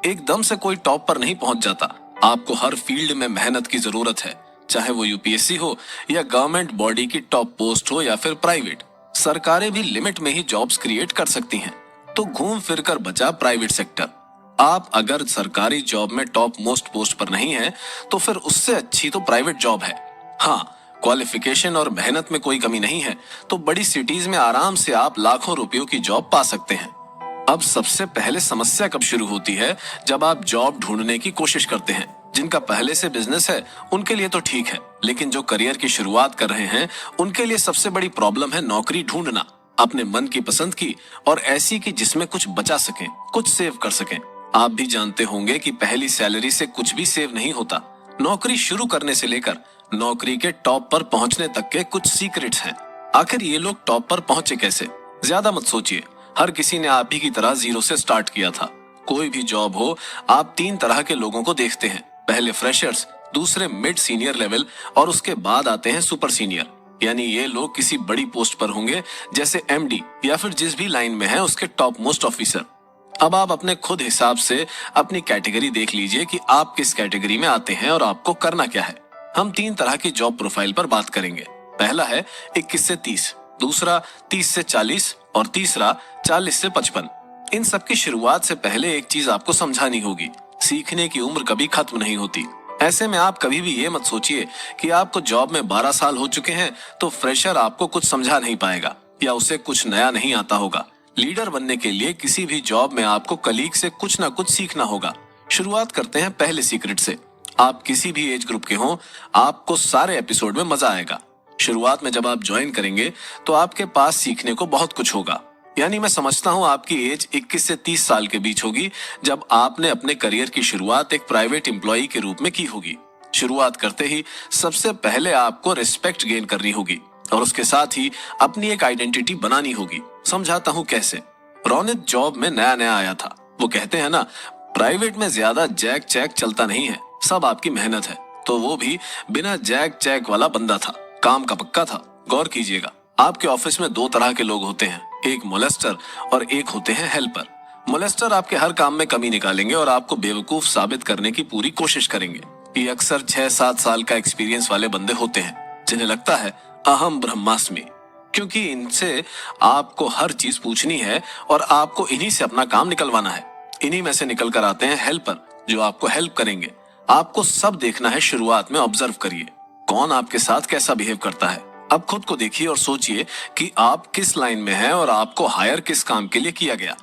एकदम से कोई टॉप पर नहीं पहुंच जाता। आपको हर फील्ड में मेहनत की जरूरत है, चाहे वो यूपीएससी हो या गवर्नमेंट बॉडी की टॉप पोस्ट हो या फिर प्राइवेट। सरकारें भी लिमिट में ही जॉब्स क्रिएट कर सकती हैं। तो घूम फिर कर बचा प्राइवेट सेक्टर। आप अगर सरकारी जॉब में टॉप मोस्ट पोस्ट पर नहीं है तो फिर उससे अच्छी तो प्राइवेट जॉब है। हाँ, क्वालिफिकेशन और मेहनत में कोई कमी नहीं है तो बड़ी सिटीज में आराम से आप लाखों रुपयों की जॉब पा सकते हैं। अब सबसे पहले समस्या कब शुरू होती है? जब आप जॉब ढूंढने की कोशिश करते हैं। जिनका पहले से बिजनेस है उनके लिए तो ठीक है, लेकिन जो करियर की शुरुआत कर रहे हैं उनके लिए सबसे बड़ी प्रॉब्लम है नौकरी ढूंढना, अपने मन की पसंद की और ऐसी की जिसमें कुछ बचा सकें, कुछ सेव कर सकें। आप भी जानते होंगे कि पहली सैलरी से कुछ भी सेव नहीं होता। नौकरी शुरू करने से लेकर नौकरी के टॉप पर पहुंचने तक के कुछ सीक्रेट्स हैं। आखिर ये लोग टॉप पर पहुंचे कैसे? ज्यादा मत सोचिए, हर किसी ने आप ही की तरह जीरो से स्टार्ट किया था। कोई भी जॉब हो, आप 3 तरह के लोगों को देखते हैं। पहले फ्रेशर्स, दूसरे मिड सीनियर लेवल और उसके बाद आते हैं सुपर सीनियर, यानी ये लोग किसी बड़ी पोस्ट पर होंगे जैसे एमडी या फिर जिस भी लाइन में है उसके टॉप मोस्ट ऑफिसर। अब आप अपने खुद हिसाब से अपनी कैटेगरी देख लीजिए कि आप किस कैटेगरी में आते हैं और आपको करना क्या है। हम 3 तरह की जॉब प्रोफाइल पर बात करेंगे। पहला है 21 से 30, दूसरा 30 से 40 और तीसरा 40 से 55। इन सब की शुरुआत से पहले एक चीज आपको समझानी होगी, सीखने की उम्र कभी खत्म नहीं होती। ऐसे में आप कभी भी ये मत सोचिए कि आपको जॉब में 12 साल हो चुके हैं तो फ्रेशर आपको कुछ समझा नहीं पाएगा या उसे कुछ नया नहीं आता होगा। लीडर बनने के लिए किसी भी जॉब में आपको कलीग से कुछ ना कुछ सीखना होगा। शुरुआत करते हैं पहले सीक्रेट से। आप किसी भी एज ग्रुप के हों, आपको सारे एपिसोड में मजा आएगा। शुरुआत में जब आप ज्वाइन करेंगे तो आपके पास सीखने को बहुत कुछ होगा। यानी मैं समझता हूं आपकी एज 21 से 30 साल के बीच होगी, जब आपने अपने करियर की शुरुआत एक प्राइवेट एम्प्लॉय के रूप में की होगी। शुरुआत करते ही सबसे पहले आपको रिस्पेक्ट गेन करनी होगी और उसके साथ ही अपनी एक आइडेंटिटी बनानी होगी। समझाता हूँ कैसे। रोनित जॉब में नया नया आया था। वो कहते हैं ना, प्राइवेट में ज्यादा जैक चैक चलता नहीं है, सब आपकी मेहनत है। तो वो भी बिना जैक चैक वाला बंदा था, काम का पक्का था। गौर कीजिएगा, आपके ऑफिस में 2 तरह के लोग होते हैं, एक मोलेस्टर और एक होते हैं हेल्पर। मोलेस्टर आपके हर काम में कमी निकालेंगे और आपको बेवकूफ साबित करने की पूरी कोशिश करेंगे। ये अक्सर 6-7 साल का एक्सपीरियंस वाले बंदे होते हैं जिन्हें लगता है अहम ब्रह्मास्मि, क्योंकि इनसे आपको हर चीज पूछनी है और आपको इन्हीं से अपना काम निकलवाना है। इन्हीं में से निकल कर आते हैं हेल्पर, जो आपको हेल्प करेंगे। आपको सब देखना है, शुरुआत में ऑब्जर्व करिए कौन आपके साथ कैसा बिहेव करता है। अब खुद को देखिए और सोचिए कि आप किस लाइन में हैं और आपको हायर किस काम के लिए किया गया।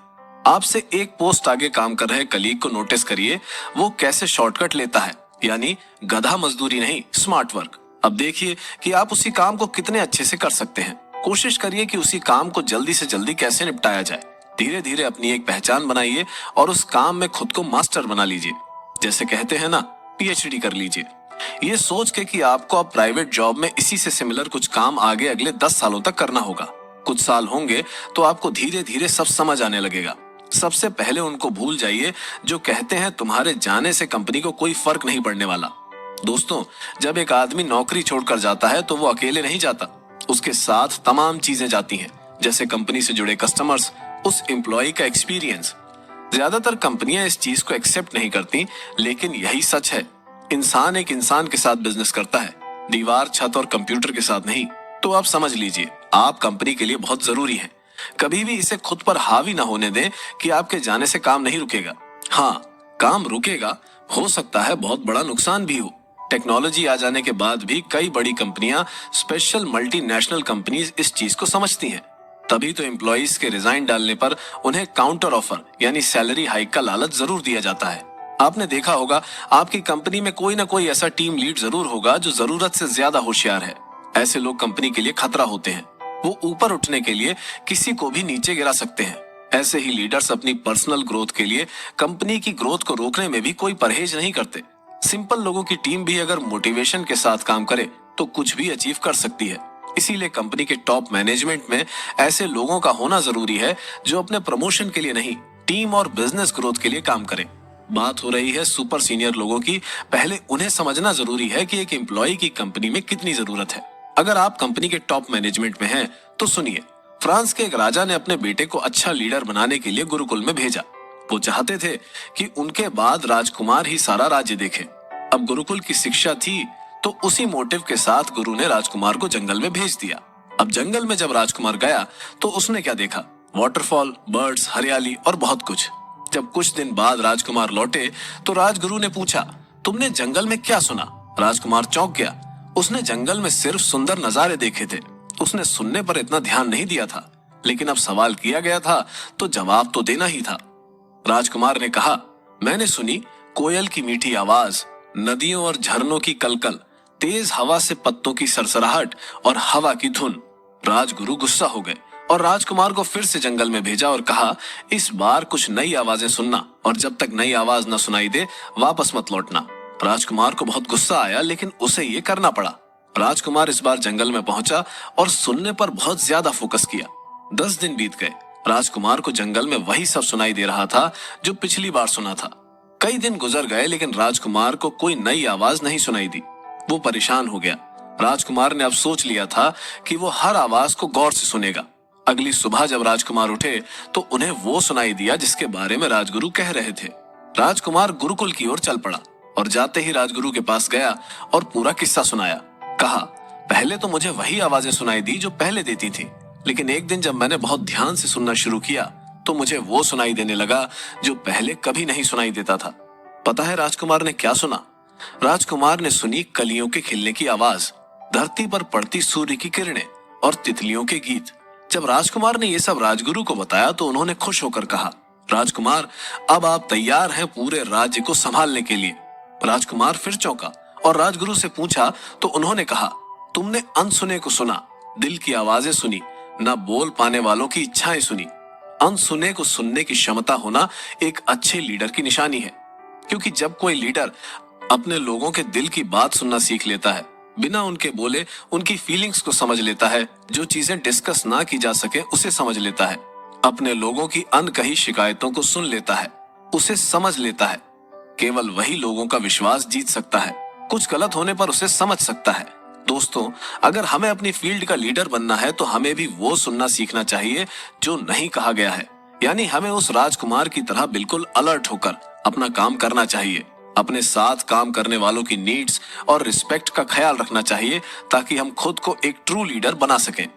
आपसे एक पोस्ट आगे काम कर रहे कलीग को नोटिस करिए, वो कैसे शॉर्टकट लेता है, यानी गधा मजदूरी नहीं, स्मार्ट वर्क। अब देखिए कि आप उसी काम को कितने अच्छे से कर सकते हैं। कोशिश करिए कि उसी काम को जल्दी से जल्दी कैसे निपटाया जाए। धीरे धीरे अपनी एक पहचान बनाइए और उस काम में खुद को मास्टर बना लीजिए। जैसे कहते हैं ना, पीएचडी कर लीजिए। ये सोच के कि आपको अब प्राइवेट जॉब में इसी से सिमिलर कुछ काम आगे अगले 10 सालों तक करना होगा। कुछ साल होंगे तो आपको धीरे धीरे सब समझ आने लगेगा। सबसे पहले उनको भूल जाइए जो कहते हैं तुम्हारे जाने से कंपनी को कोई फर्क नहीं पड़ने वाला। दोस्तों, जब एक आदमी नौकरी छोड़कर जाता है तो वो अकेले नहीं जाता, उसके साथ तमाम चीजें जाती हैं, जैसे कंपनी से जुड़े कस्टमर्स, उस एम्प्लॉय का एक्सपीरियंस। ज्यादातर कंपनियां इस चीज को एक्सेप्ट नहीं करती, लेकिन यही सच है। इंसान एक इंसान के साथ बिजनेस करता है, दीवार, छत और कंप्यूटर के साथ नहीं। तो आप समझ लीजिए, आप कंपनी के लिए बहुत जरूरी हैं। कभी भी इसे खुद पर हावी ना होने दें कि आपके जाने से काम नहीं रुकेगा। हाँ, काम रुकेगा, हो सकता है बहुत बड़ा नुकसान भी हो। टेक्नोलॉजी आ जाने के बाद भी कई बड़ी कंपनियां, स्पेशल मल्टीनेशनल कंपनीज इस चीज को समझती हैं। तभी तो एम्प्लॉइज के रिजाइन डालने पर उन्हें काउंटर ऑफर यानी सैलरी हाइक का लालच जरूर दिया जाता है। आपने देखा होगा, आपकी कंपनी में कोई ना कोई ऐसा टीम लीड जरूर होगा जो जरूरत से ज्यादा होशियार है। ऐसे लोग कंपनी के लिए खतरा होते हैं। वो ऊपर उठने के लिए किसी को भी नीचे गिरा सकते हैं। ऐसे ही लीडर्स अपनी पर्सनल ग्रोथ के लिए कंपनी की ग्रोथ को रोकने में भी कोई परहेज नहीं करते। सिंपल लोगों की टीम भी अगर मोटिवेशन के साथ काम करे तो कुछ भी अचीव कर सकती है। इसीलिए कंपनी के टॉप मैनेजमेंट में ऐसे लोगों का होना जरूरी है जो अपने प्रमोशन के लिए नहीं, टीम और बिजनेस ग्रोथ के लिए काम करें। बात हो रही है सुपर सीनियर लोगों की। पहले उन्हें समझना जरूरी है कि एक एम्प्लॉय की कंपनी में कितनी जरूरत है। अगर आप कंपनी के टॉप मैनेजमेंट में हैं तो सुनिए, फ्रांस के एक राजा ने अपने बेटे को अच्छा लीडर बनाने के लिए गुरुकुल में भेजा। वो चाहते थे कि उनके बाद राजकुमार ही सारा राज्य देखे। अब गुरुकुल की शिक्षा थी तो उसी मोटिव के साथ गुरु ने राजकुमार को जंगल में भेज दिया। अब जंगल में जब राजकुमार गया तो उसने क्या देखा? वाटरफॉल, बर्ड्स, हरियाली और बहुत कुछ। जब कुछ दिन बाद राजकुमार लौटे तो राजगुरु ने पूछा, तुमने जंगल में क्या सुना? राजकुमार चौंक गया। उसने जंगल में सिर्फ सुंदर नजारे देखे थे। उसने सुनने पर इतना ध्यान नहीं दिया था, लेकिन अब सवाल किया गया था तो जवाब तो देना ही था। राजकुमार ने कहा, मैंने सुनी कोयल की मीठी आवाज, नदियों और झरनों की कलकल, तेज हवा से पत्तों की सरसराहट और हवा की धुन। राजगुरु गुस्सा हो गए और राजकुमार को फिर से जंगल में भेजा और कहा, इस बार कुछ नई आवाजें सुनना और जब तक नई आवाज न सुनाई दे वापस मत लौटना। राजकुमार को बहुत गुस्सा आया, लेकिन उसे ये करना पड़ा। राजकुमार इस बार जंगल में पहुंचा और सुनने पर बहुत ज्यादा फोकस किया। 10 दिन बीत गए। राजकुमार को जंगल में वही सब सुनाई दे रहा था जो पिछली बार सुना था। कई दिन गुजर गए, लेकिन राजकुमार को कोई नई आवाज नहीं सुनाई दी। वो परेशान हो गया। राजकुमार ने अब सोच लिया था कि वो हर आवाज को गौर से सुनेगा। अगली सुबह जब राजकुमार उठे तो उन्हें वो सुनाई दिया जिसके बारे में राजगुरु कह रहे थे। राजकुमार गुरुकुल की ओर चल पड़ा और जाते ही राजगुरु के पास गया और पूरा किस्सा सुनाया। कहा, पहले तो मुझे वही आवाजें सुनाई दी जो पहले देती थी, लेकिन एक दिन जब मैंने बहुत ध्यान से सुनना शुरू किया तो मुझे वो सुनाई देने लगा जो पहले कभी नहीं सुनाई देता था। पता है राजकुमार ने क्या सुना? राजकुमार ने सुनी कलियों के खिलने की आवाज, धरती पर पड़ती सूर्य की किरणें और तितलियों के गीत। जब राजकुमार ने ये सब राजगुरु को बताया तो उन्होंने खुश होकर कहा, राजकुमार, अब आप तैयार हैं पूरे राज्य को संभालने के लिए। राजकुमार फिर चौंका और राजगुरु से पूछा तो उन्होंने कहा, तुमने अनसुने को सुना, दिल की आवाजें सुनी, न बोल पाने वालों की इच्छाएं सुनी। अनसुने को सुनने की क्षमता होना एक अच्छे लीडर की निशानी है, क्योंकि जब कोई लीडर अपने लोगों के दिल की बात सुनना सीख लेता है, बिना उनके बोले उनकी फीलिंग्स को समझ लेता है, जो चीजें डिस्कस ना की जा सके उसे समझ लेता है, अपने लोगों की अनकही शिकायतों को सुन लेता है, उसे समझ लेता है, केवल वही लोगों का विश्वास जीत सकता है, कुछ गलत होने पर उसे समझ सकता है। दोस्तों, अगर हमें अपनी फील्ड का लीडर बनना है तो हमें भी वो सुनना सीखना चाहिए जो नहीं कहा गया है। यानी हमें उस राजकुमार की तरह बिल्कुल अलर्ट होकर अपना काम करना चाहिए। अपने साथ काम करने वालों की नीड्स और रिस्पेक्ट का ख्याल रखना चाहिए ताकि हम खुद को एक ट्रू लीडर बना सकें।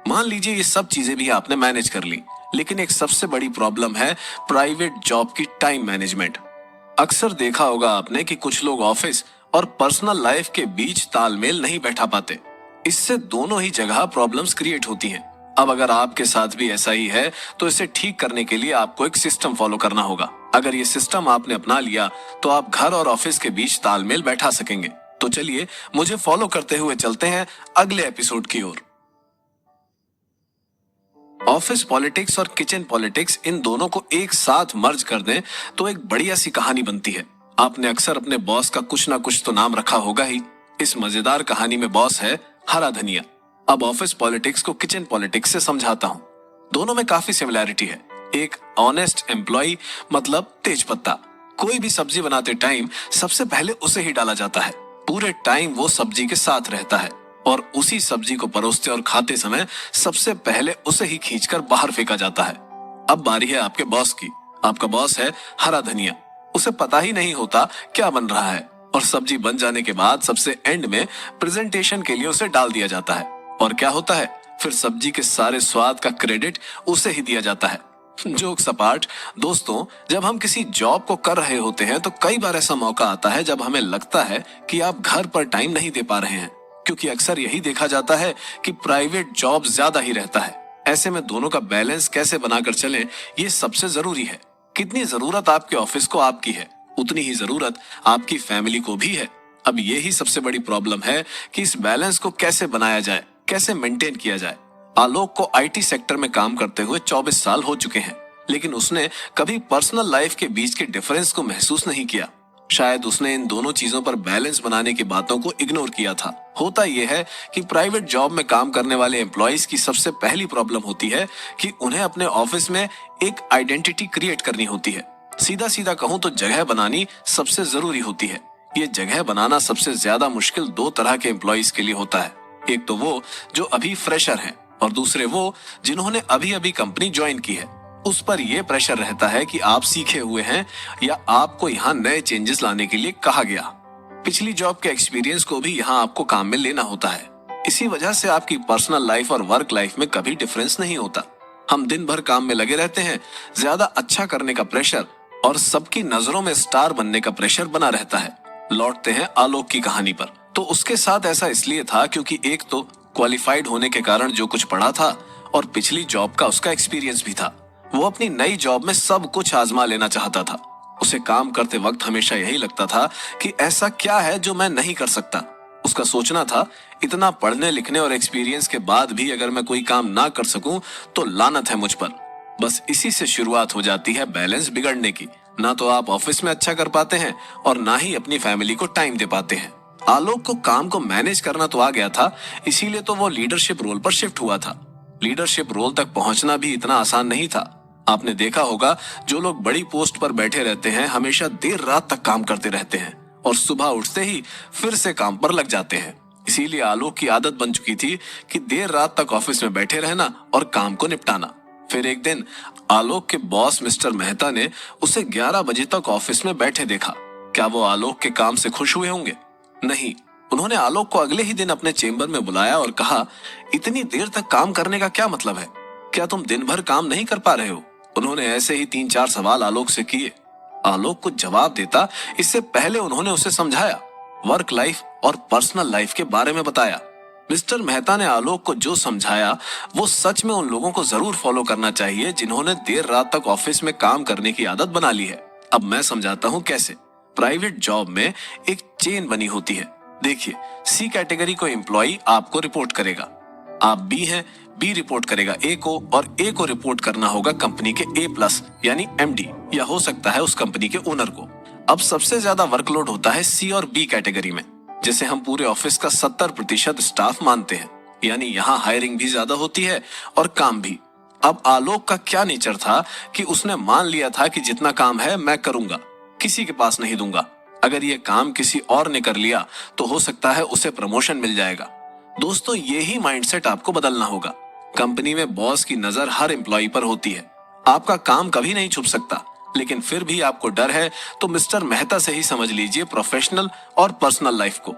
मान लीजिए ये सब चीजें भी आपने मैनेज कर ली, लेकिन एक सबसे बड़ी प्रॉब्लम है प्राइवेट जॉब की टाइम मैनेजमेंट। अक्सर देखा होगा आपने कि कुछ लोग ऑफिस और पर्सनल लाइफ के बीच तालमेल नहीं बैठा पाते। इससे दोनों ही जगह प्रॉब्लम्स क्रिएट होती हैं। अब अगर आपके साथ भी ऐसा ही है तो इसे ठीक करने के लिए आपको एक सिस्टम फॉलो करना होगा। अगर ये सिस्टम आपने अपना लिया तो आप घर और ऑफिस के बीच तालमेल बैठा सकेंगे। तो चलिए मुझे फॉलो करते हुए चलते हैं अगले एपिसोड की ओर। ऑफिस पॉलिटिक्स और किचन पॉलिटिक्स, इन दोनों को एक साथ मर्ज कर दें तो एक बढ़िया सी कहानी बनती है। आपने अक्सर अपने बॉस का कुछ ना कुछ तो नाम रखा होगा ही। इस मजेदार कहानी में बॉस है हरा धनिया। अब ऑफिस पॉलिटिक्स को किचन पॉलिटिक्स से समझाता हूँ। दोनों में काफी सिमिलैरिटी है। एक ऑनेस्ट एम्प्लॉय मतलब तेज पत्ता। कोई भी सब्जी बनाते टाइम सबसे पहले उसे ही डाला जाता है। पूरे टाइम वो सब्जी के साथ रहता है और उसी सब्जी को परोसते और खाते समय सबसे पहले उसे ही खींचकर बाहर फेंका जाता है। अब बारी है आपके बॉस की। आपका बॉस है हरा धनिया। उसे पता ही नहीं होता क्या बन रहा है और सब्जी बन जाने के बाद सबसे एंड में प्रेजेंटेशन के लिए उसे डाल दिया जाता है। और क्या होता है, फिर सब्जी के सारे स्वाद का क्रेडिट उसे ही दिया जाता है। जोक्स अपार्ट, दोस्तों, जब हम किसी जॉब को कर रहे होते हैं तो कई बार ऐसा मौका आता है जब हमें लगता है कि आप घर पर टाइम नहीं दे पा रहे हैं, क्योंकि अक्सर यही देखा जाता है कि प्राइवेट जॉब ज्यादा ही रहता है। ऐसे में दोनों का बैलेंस कैसे बनाकर चलें, ये सबसे जरूरी है। कितनी जरूरत आपके ऑफिस को आपकी है, उतनी ही जरूरत आपकी फैमिली को भी है। अब ये ही सबसे बड़ी प्रॉब्लम है कि इस बैलेंस को कैसे बनाया जाए, कैसे मेंटेन किया जाए। आलोक को आईटी सेक्टर में काम करते हुए 24 साल हो चुके हैं, लेकिन उसने कभी पर्सनल लाइफ के बीच के डिफरेंस को महसूस नहीं किया। शायद उसने इन दोनों चीजों पर बैलेंस बनाने की बातों को इग्नोर किया था। होता यह है कि प्राइवेट जॉब में काम करने वाले एम्प्लॉइज की सबसे पहली प्रॉब्लम होती है कि उन्हें अपने ऑफिस में एक आइडेंटिटी क्रिएट करनी होती है। सीधा सीधा कहूं तो जगह बनानी सबसे जरूरी होती है। ये जगह बनाना सबसे ज्यादा मुश्किल दो तरह के एम्प्लॉइज के लिए होता है। एक तो वो जो अभी फ्रेशर हैं और दूसरे वो जिन्होंने अभी अभी कंपनी ज्वाइन की है। उस पर यह प्रेशर रहता है कि आप सीखे हुए हैं या आपको यहाँ नए चेंजेस लाने के लिए कहा गया। पिछली जॉब के एक्सपीरियंस को भी यहाँ आपको काम में लेना होता है। इसी वजह से आपकी पर्सनल लाइफ और वर्क लाइफ में कभी डिफरेंस नहीं होता। हम दिन भर काम में लगे रहते हैं, ज्यादा अच्छा करने का प्रेशर और सबकी नजरों में स्टार बनने का प्रेशर बना रहता है। लौटते हैं आलोक की कहानी पर। तो उसके साथ ऐसा इसलिए था क्योंकि एक तो क्वालिफाइड होने के कारण जो कुछ पढ़ा था और पिछली जॉब का उसका एक्सपीरियंस भी था। वो अपनी नई जॉब में सब कुछ आजमा लेना चाहता था। उसे काम करते वक्त हमेशा यही लगता था कि ऐसा क्या है जो मैं नहीं कर सकता। उसका सोचना था, इतना पढ़ने लिखने और एक्सपीरियंस के बाद भी अगर मैं कोई काम ना कर सकूं तो लानत है मुझ पर। बस इसी से शुरुआत हो जाती है बैलेंस बिगड़ने की। ना तो आप ऑफिस में अच्छा कर पाते हैं और ना ही अपनी फैमिली को टाइम दे पाते हैं। आलोक को काम को मैनेज करना तो आ गया था, इसीलिए तो वो लीडरशिप रोल पर शिफ्ट हुआ था। लीडरशिप रोल तक पहुंचना भी इतना आसान नहीं था। आपने देखा होगा, जो लोग बड़ी पोस्ट पर बैठे रहते हैं हमेशा देर रात तक काम करते रहते हैं और सुबह उठते ही फिर से काम पर लग जाते हैं। इसीलिए आलोक की आदत बन चुकी थी कि देर रात तक ऑफिस में बैठे रहना और काम को निपटाना। फिर एक दिन आलोक के बॉस मिस्टर मेहता ने उसे 11 बजे तक ऑफिस में बैठे देखा। क्या वो आलोक के काम से खुश हुए होंगे? नहीं। उन्होंने आलोक को अगले ही दिन अपने चेंबर में बुलाया और कहा, इतनी देर तक काम करने का क्या मतलब है? क्या तुम दिन भर काम नहीं कर पा रहे हो? उन्होंने ऐसे ही 3-4 सवाल आलोक से किए। आलोक कुछ जवाब देता इससे पहले उन्होंने उसे समझाया, वर्क लाइफ और पर्सनल लाइफ के बारे में बताया। मिस्टर मेहता ने आलोक को जो समझाया वो सच में उन लोगों को जरूर फॉलो करना चाहिए जिन्होंने देर रात तक ऑफिस में काम करने की आदत बना ली है। अब मैं समझाता हूँ कैसे। प्राइवेट जॉब में एक चेन बनी होती है। देखिए, सी कैटेगरी को एम्प्लॉय आपको रिपोर्ट करेगा, आप बी हैं, बी रिपोर्ट करेगा ए को और ए को रिपोर्ट करना होगा कंपनी के A+ यानी MD या हो सकता है उस कंपनी के ओनर को। अब सबसे ज्यादा वर्कलोड होता है सी और बी कैटेगरी में, जिसे हम पूरे ऑफिस का 70% स्टाफ मानते हैं। यानी यहाँ हायरिंग भी ज्यादा होती है और काम भी। अब आलोक का क्या नेचर था कि उसने मान लिया था कि जितना काम है मैं करूंगा, किसी के पास नहीं दूंगा। अगर ये काम किसी और ने कर लिया तो हो सकता है उसे प्रमोशन मिल जाएगा। दोस्तों, यही माइंडसेट आपको बदलना होगा। कंपनी में बॉस की नजर हर एम्प्लॉय पर होती है। आपका काम कभी नहीं छुप सकता, लेकिन फिर भी आपको डर है तो मिस्टर मेहता से ही समझ लीजिए प्रोफेशनल और पर्सनल लाइफ को।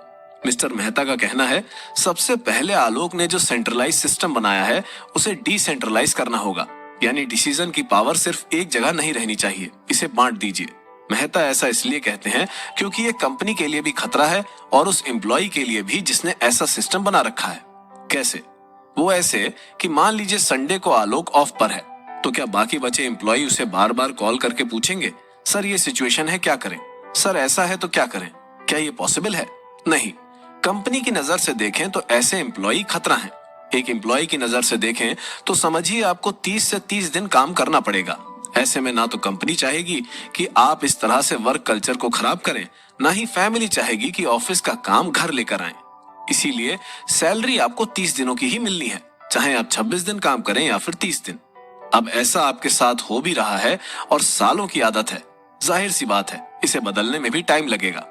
मिस्टर मेहता का कहना है, सबसे पहले आलोक ने जो सेंट्रलाइज सिस्टम बनाया है उसे डिसेंट्रलाइज करना होगा। यानी डिसीजन की पावर सिर्फ एक जगह नहीं रहनी चाहिए, इसे बांट दीजिए। मेहता ऐसा इसलिए कहते हैं क्योंकि ये कंपनी के लिए भी खतरा है और उस एम्प्लॉय के लिए भी जिसने ऐसा सिस्टम बना रखा है। कैसे? वो ऐसे कि मान लीजिए संडे को आलोक ऑफ पर है, तो क्या बाकी बचे एम्प्लॉय उसे बार बार कॉल करके पूछेंगे, सर ये सिचुएशन है क्या करें, सर ऐसा है तो क्या करें? क्या ये पॉसिबल है? नहीं। कंपनी की नजर से देखें तो ऐसे एम्प्लॉय खतरा है। एक एम्प्लॉय की नजर से देखें तो समझिए आपको 30 से 30 दिन काम करना पड़ेगा। ऐसे में ना तो कंपनी चाहेगी कि आप इस तरह से वर्क कल्चर को खराब करें, ना ही फैमिली चाहेगी कि ऑफिस का काम घर लेकर आए। इसीलिए सैलरी आपको 30 दिनों की ही मिलनी है, चाहे आप 26 दिन काम करें या फिर 30 दिन। अब ऐसा आपके साथ हो भी रहा है और सालों की आदत है। जाहिर सी बात है, इसे बदलने में भी टाइम लगेगा।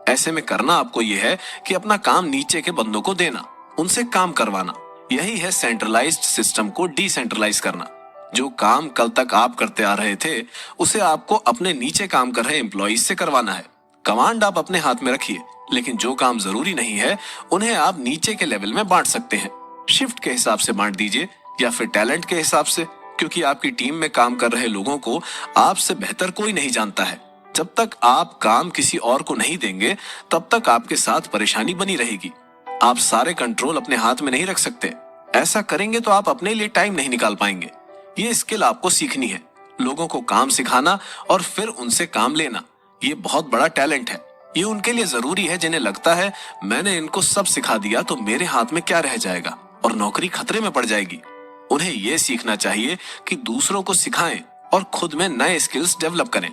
ऐसे में करना आपको यह है कि अपना काम नीचे के बंदों को देना, उनसे काम करवाना। यही है सेंट्रलाइज्ड सिस्टम को डिसेंट्रलाइज करना। जो काम कल तक आप करते आ रहे थे उसे आपको अपने नीचे काम कर रहे एम्प्लॉइज से करवाना है। कमांड आप अपने हाथ में रखिए, लेकिन जो काम जरूरी नहीं है उन्हें आप नीचे के लेवल में बांट सकते हैं। शिफ्ट के हिसाब से बांट दीजिए या फिर टैलेंट के हिसाब से, क्योंकि आपकी टीम में काम कर रहे लोगों को आपसे बेहतर कोई नहीं जानता है। जब तक आप काम किसी और को नहीं देंगे तब तक आपके साथ परेशानी बनी रहेगी। आप सारे कंट्रोल अपने हाथ में नहीं रख सकते। ऐसा करेंगे तो आप अपने लिए टाइम नहीं निकाल पाएंगे। ये स्किल आपको सीखनी है, लोगों को काम सिखाना और फिर उनसे काम लेना। ये बहुत बड़ा टैलेंट है। ये उनके लिए जरूरी है जिन्हें लगता है मैंने इनको सब सिखा दिया तो मेरे हाथ में क्या रह जाएगा और नौकरी खतरे में पड़ जाएगी। उन्हें यह सीखना चाहिए कि दूसरों को सिखाएं और खुद में नए स्किल्स डेवलप करें।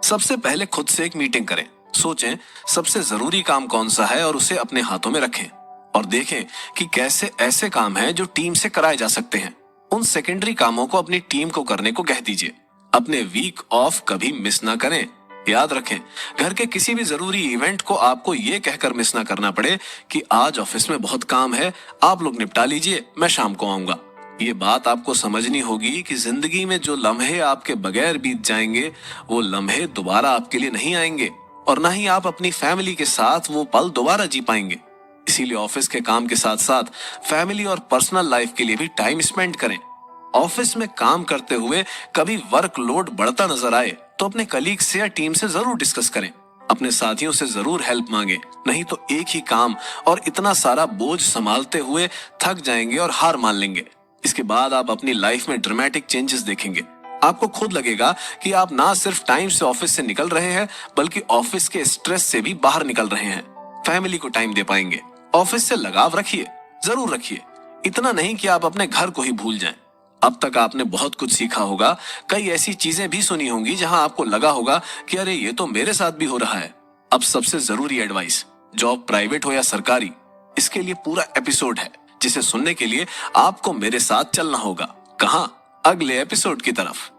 सबसे पहले खुद से एक मीटिंग करें, सोचें सबसे जरूरी काम कौन सा है और उसे अपने हाथों में रखें और देखें कि कैसे ऐसे काम हैं जो टीम से कराए जा सकते हैं। उन सेकेंडरी कामों को अपनी टीम को करने को कह दीजिए। अपने वीक ऑफ कभी मिस ना करें। याद रखें, घर के किसी भी जरूरी इवेंट को आपको ये कहकर मिस ना करना पड़े कि आज ऑफिस में बहुत काम है, आप लोग निपटा लीजिए, मैं शाम को आऊंगा। ये बात आपको समझनी होगी कि जिंदगी में जो लम्हे आपके बगैर बीत जाएंगे वो लम्हे दोबारा आपके लिए नहीं आएंगे और ना ही आप अपनी फैमिली के साथ वो पल दोबारा जी पाएंगे। इसीलिए ऑफिस के काम के साथ साथ फैमिली और पर्सनल लाइफ के लिए भी टाइम स्पेंड करें। ऑफिस में काम करते हुए कभी वर्कलोड बढ़ता नजर आए तो अपने कलीग से या टीम से जरूर डिस्कस करें। अपने साथियों से जरूर हेल्प मांगे, नहीं तो एक ही काम और इतना सारा बोझ संभालते हुए थक जाएंगे और हार मान लेंगे। इसके बाद आप अपनी लाइफ में ड्रामेटिक चेंजेस देखेंगे। आपको खुद लगेगा कि आप ना सिर्फ टाइम से ऑफिस से निकल रहे हैं, बल्कि ऑफिस के स्ट्रेस से भी बाहर निकल रहे हैं। फैमिली को टाइम दे पाएंगे। ऑफिस से लगाव रखिए, जरूर रखिए। इतना नहीं कि आप अपने घर को ही भूल जाएं। अब तक आपने बहुत कुछ सीखा होगा, कई ऐसी चीजें भी सुनी होंगी जहां आपको लगा होगा कि अरे ये तो मेरे साथ भी हो रहा है। अब सबसे जरूरी एडवाइस, जॉब प्राइवेट हो या सरकारी, इसके लिए पूरा एपिसोड है, जिसे सुनने के लिए आपको मेरे साथ चलना होगा। कहां? अगले एपिसोड की तरफ।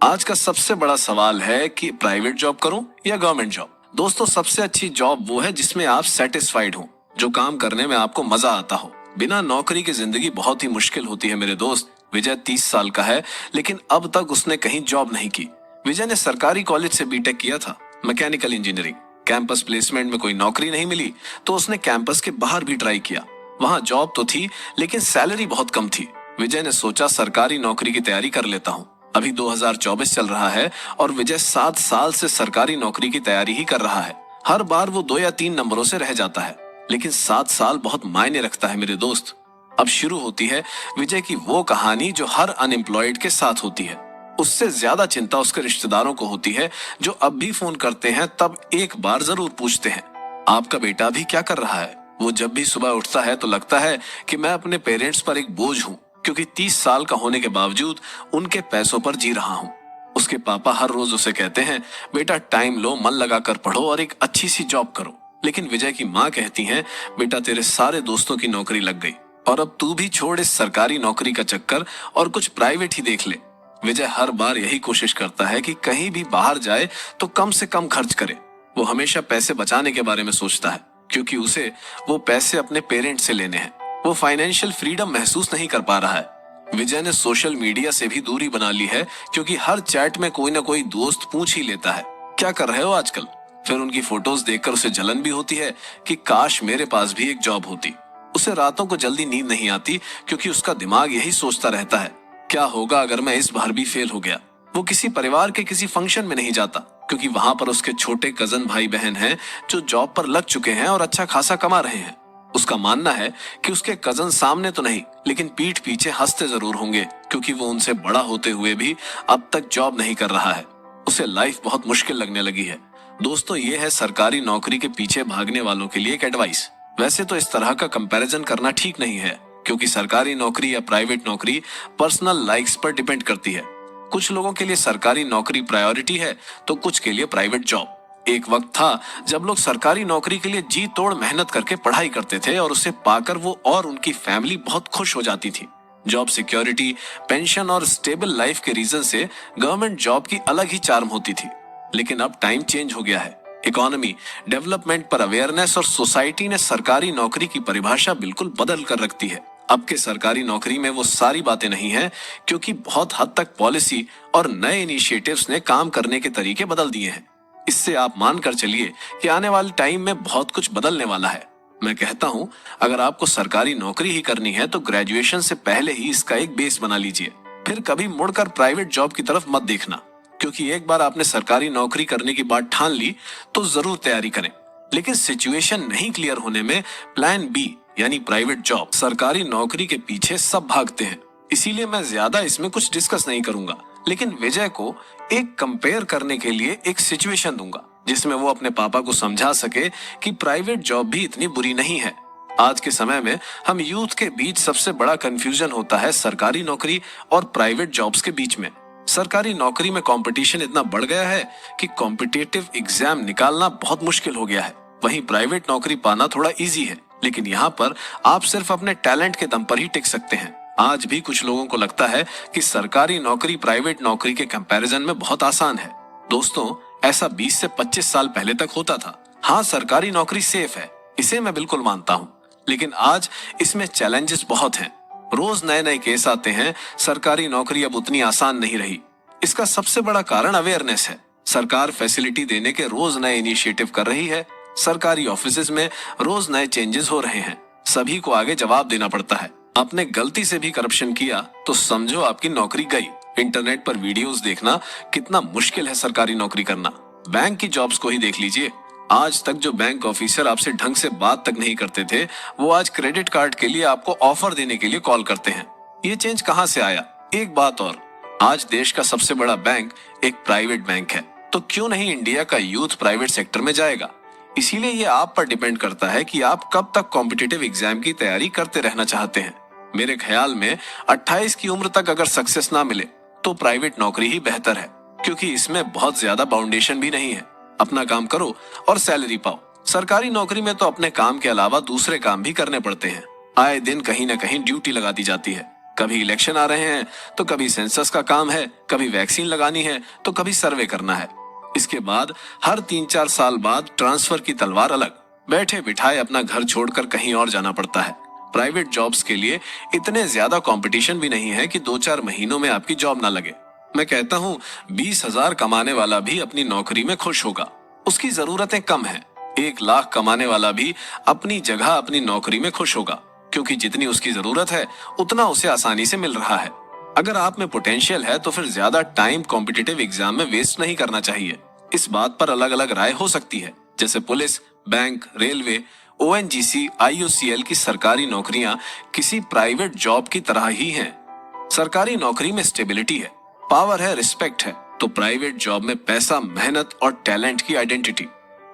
आज का सबसे बड़ा सवाल है कि प्राइवेट जॉब करूं या गवर्नमेंट जॉब। दोस्तों, सबसे अच्छी जॉब वो है जिसमें आप सेटिस्फाइड हो, जो काम करने में आपको मजा आता हो। बिना नौकरी की जिंदगी बहुत ही मुश्किल होती है मेरे दोस्त। विजय 30 साल का है, लेकिन अब तक उसने कहीं जॉब नहीं की। विजय ने सरकारी कॉलेज से बीटेक किया था, मैकेनिकल इंजीनियरिंग। कैंपस प्लेसमेंट में कोई नौकरी नहीं मिली तो उसने कैंपस के बाहर भी ट्राई किया। वहां जॉब तो थी, लेकिन सैलरी बहुत कम थी। विजय ने सोचा सरकारी नौकरी की तैयारी कर लेता हूँ। अभी 2024 चल रहा है और विजय 7 साल से सरकारी नौकरी की तैयारी ही कर रहा है। हर बार वो 2 या 3 नंबरों से रह जाता है, लेकिन 7 साल बहुत मायने रखता है मेरे दोस्त। अब शुरू होती है विजय की वो कहानी जो हर अनएम्प्लॉयड के साथ होती है। उससे ज्यादा चिंता उसके रिश्तेदारों को होती है, जो अब भी फोन करते हैं तब एक बार जरूर पूछते हैं, आपका बेटा भी क्या कर रहा है। वो जब भी सुबह उठता है तो लगता है कि मैं अपने पेरेंट्स पर एक बोझ हूँ, क्योंकि 30 साल का होने के बावजूद उनके पैसों पर जी रहा हूँ। उसके पापा हर रोज उसे कहते हैं, बेटा टाइम लो, मन लगाकर पढ़ो और एक अच्छी सी जॉब करो। लेकिन विजय की माँ कहती हैं, बेटा तेरे सारे दोस्तों की नौकरी लग गई और अब तू भी छोड़ इस सरकारी नौकरी का चक्कर और कुछ प्राइवेट ही देख ले। विजय हर बार यही कोशिश करता है कि कहीं भी बाहर जाए तो कम से कम खर्च करे। वो हमेशा पैसे बचाने के बारे में सोचता है, क्योंकि उसे वो पैसे अपने पेरेंट्स से लेने हैं। वो फाइनेंशियल फ्रीडम महसूस नहीं कर पा रहा है। विजय ने सोशल मीडिया से भी दूरी बना ली है, क्योंकि हर चैट में कोई ना कोई दोस्त पूछ ही लेता है, क्या कर रहे हो आजकल। फिर उनकी फोटोज देखकर उसे जलन भी होती है कि काश मेरे पास भी एक जॉब होती। उसे रातों को जल्दी नींद नहीं आती, क्योंकि उसका दिमाग यही सोचता रहता है, क्या होगा अगर मैं इस बार भी फेल हो गया। वो किसी परिवार के किसी फंक्शन में नहीं जाता, क्योंकि वहां पर उसके छोटे कजन भाई बहन हैं जो जॉब पर लग चुके हैं और अच्छा खासा कमा रहे हैं। उसका मानना है कि उसके कजन सामने तो नहीं, लेकिन पीठ पीछे हंसते जरूर होंगे, क्योंकि वो उनसे बड़ा होते हुए भी अब तक जॉब नहीं कर रहा है। उसे लाइफ बहुत मुश्किल लगने लगी है। दोस्तों, ये है सरकारी नौकरी के पीछे भागने वालों के लिए एक एडवाइस। वैसे तो इस तरह का कंपैरिजन करना ठीक नहीं है, क्योंकि सरकारी नौकरी या प्राइवेट नौकरी पर्सनल लाइक्स पर डिपेंड करती है। कुछ लोगों के लिए सरकारी नौकरी प्रायोरिटी है तो कुछ के लिए प्राइवेट जॉब। एक वक्त था जब लोग सरकारी नौकरी के लिए जी तोड़ मेहनत करके पढ़ाई करते थे और उसे पाकर वो और उनकी फैमिली बहुत खुश हो जाती थी। जॉब सिक्योरिटी, पेंशन और स्टेबल लाइफ के रीजन से गवर्नमेंट जॉब की अलग ही चार्म होती थी। लेकिन अब टाइम चेंज हो गया है। इकोनॉमी, डेवलपमेंट पर अवेयरनेस और सोसाइटी ने सरकारी नौकरी की परिभाषा बिल्कुल बदल कर रखती है। अब के सरकारी नौकरी में वो सारी बातें नहीं है, क्योंकि बहुत हद तक पॉलिसी और नए इनिशिएटिव्स ने काम करने के तरीके बदल दिए हैं। इससे आप मानकर चलिए कि आने वाले टाइम में बहुत कुछ बदलने वाला है। मैं कहता हूं, अगर आपको सरकारी नौकरी ही करनी है तो ग्रेजुएशन से पहले ही इसका एक बेस बना लीजिए। फिर कभी मुड़कर प्राइवेट जॉब की तरफ मत देखना, क्योंकि एक बार आपने सरकारी नौकरी करने की बात ठान ली तो जरूर तैयारी करें। लेकिन सिचुएशन नहीं क्लियर होने में प्लान बी यानी प्राइवेट जॉब, सरकारी नौकरी के पीछे सब भागते हैं। इसीलिए मैं ज्यादा इसमें कुछ डिस्कस नहीं करूंगा, लेकिन विजय को एक कंपेयर करने के लिए एक सिचुएशन दूंगा, जिसमें वो अपने पापा को समझा सके कि प्राइवेट जॉब भी इतनी बुरी नहीं है। आज के समय में हम यूथ के बीच सबसे बड़ा कंफ्यूजन होता है सरकारी नौकरी और प्राइवेट जॉब्स के बीच में। सरकारी नौकरी में कंपटीशन इतना बढ़ गया है कि कॉम्पिटिटिव एग्जाम निकालना बहुत मुश्किल हो गया है। वहीं प्राइवेट नौकरी पाना थोड़ा इजी है, लेकिन यहाँ पर आप सिर्फ अपने टैलेंट के दम पर ही टिक सकते हैं। आज भी कुछ लोगों को लगता है कि सरकारी नौकरी प्राइवेट नौकरी के कंपैरिजन में बहुत आसान है। दोस्तों, ऐसा 20 से 25 साल पहले तक होता था। हाँ, सरकारी नौकरी सेफ है, इसे मैं बिल्कुल मानता हूँ, लेकिन आज इसमें चैलेंजेस बहुत हैं। रोज नए नए केस आते हैं। सरकारी नौकरी अब उतनी आसान नहीं रही। इसका सबसे बड़ा कारण अवेयरनेस है। सरकार फैसिलिटी देने के रोज नए इनिशिएटिव कर रही है। सरकारी ऑफिसेज में रोज नए चेंजेस हो रहे हैं। सभी को आगे जवाब देना पड़ता है, आपने गलती से भी करप्शन किया तो समझो आपकी नौकरी गई। इंटरनेट पर वीडियोस देखना कितना मुश्किल है सरकारी नौकरी करना। बैंक की जॉब्स को ही देख लीजिए। आज तक जो बैंक ऑफिसर आपसे ढंग से बात तक नहीं करते थे, वो आज क्रेडिट कार्ड के लिए आपको ऑफर देने के लिए कॉल करते हैं। ये चेंज कहां से आया? एक बात और, आज देश का सबसे बड़ा बैंक एक प्राइवेट बैंक है, तो क्यों नहीं इंडिया का यूथ प्राइवेट सेक्टर में जाएगा? इसीलिए ये आप पर डिपेंड करता है कि आप कब तक कॉम्पिटिटिव एग्जाम की तैयारी करते रहना चाहते हैं। मेरे ख्याल में 28 की उम्र तक अगर सक्सेस ना मिले तो प्राइवेट नौकरी ही बेहतर है, क्योंकि इसमें बहुत ज्यादा बाउंडेशन भी नहीं है। अपना काम करो और सैलरी पाओ। सरकारी नौकरी में तो अपने काम के अलावा दूसरे काम भी करने पड़ते हैं। आए दिन कहीं ना कहीं ड्यूटी लगा दी जाती है। कभी इलेक्शन आ रहे हैं तो कभी सेंसस का काम है, कभी वैक्सीन लगानी है तो कभी सर्वे करना है। इसके बाद हर 3-4 साल बाद ट्रांसफर की तलवार अलग, बैठे बिठाए अपना घर छोड़कर कहीं और जाना पड़ता है। प्राइवेट जॉब्स के लिए इतने ज्यादा कंपटीशन भी नहीं है कि 2-4 महीनों में आपकी जॉब ना लगे। मैं कहता हूँ 20,000 कमाने वाला भी अपनी नौकरी में खुश होगा। उसकी जरूरतें कम हैं। 1 लाख कमाने वाला भी अपनी जगह अपनी नौकरी में खुश होगा, क्योंकि जितनी उसकी जरूरत है उतना उसे आसानी से मिल रहा है। अगर आप में पोटेंशियल है तो फिर ज्यादा टाइम कॉम्पिटिटिव एग्जाम में वेस्ट नहीं करना चाहिए। इस बात पर अलग अलग राय हो सकती है, जैसे police, bank, railway, ONGC, IOCL की सरकारी नौकरियां किसी प्राइवेट जॉब की तरह ही हैं। सरकारी नौकरी में स्टेबिलिटी है, पावर है, रिस्पेक्ट है, तो प्राइवेट जॉब में पैसा, मेहनत और टैलेंट की आइडेंटिटी।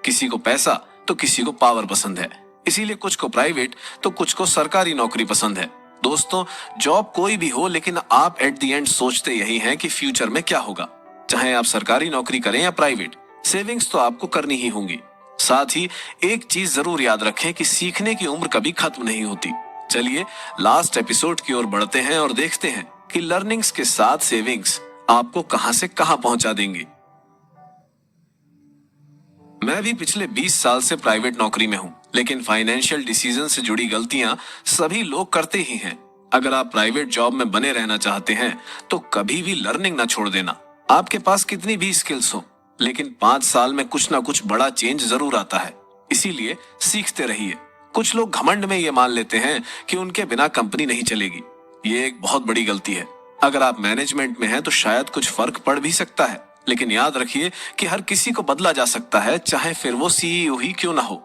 किसी को पैसा तो किसी को पावर पसंद है, इसीलिए कुछ को प्राइवेट तो कुछ को सरकारी नौकरी पसंद है। दोस्तों, जॉब कोई भी हो, लेकिन आप एट द एंड सोचते यही हैं कि फ्यूचर में क्या होगा। चाहे आप सरकारी नौकरी करें या प्राइवेट, सेविंग्स तो आपको करनी ही होंगी। साथ ही एक चीज जरूर याद रखें कि सीखने की उम्र कभी खत्म नहीं होती। चलिए लास्ट एपिसोड की ओर बढ़ते हैं और देखते हैं कि लर्निंग्स के साथ सेविंग्स आपको कहां से कहां पहुंचा देंगी। मैं भी पिछले 20 साल से प्राइवेट नौकरी में हूं, लेकिन फाइनेंशियल डिसीजन से जुड़ी गलतियां सभी लोग करते ही हैं। अगर आप प्राइवेट जॉब में बने रहना चाहते हैं तो कभी भी लर्निंग ना छोड़ देना। आपके पास कितनी भी स्किल्स हो, लेकिन 5 साल में कुछ ना कुछ बड़ा चेंज जरूर आता है, इसीलिए सीखते रहिए। कुछ लोग घमंड में ये मान लेते हैं कि उनके बिना कंपनी नहीं चलेगी। ये एक बहुत बड़ी गलती है। अगर आप मैनेजमेंट में हैं तो शायद कुछ फर्क पड़ भी सकता है, लेकिन याद रखिए कि हर किसी को बदला जा सकता है, चाहे फिर वो CEO ही क्यों ना हो।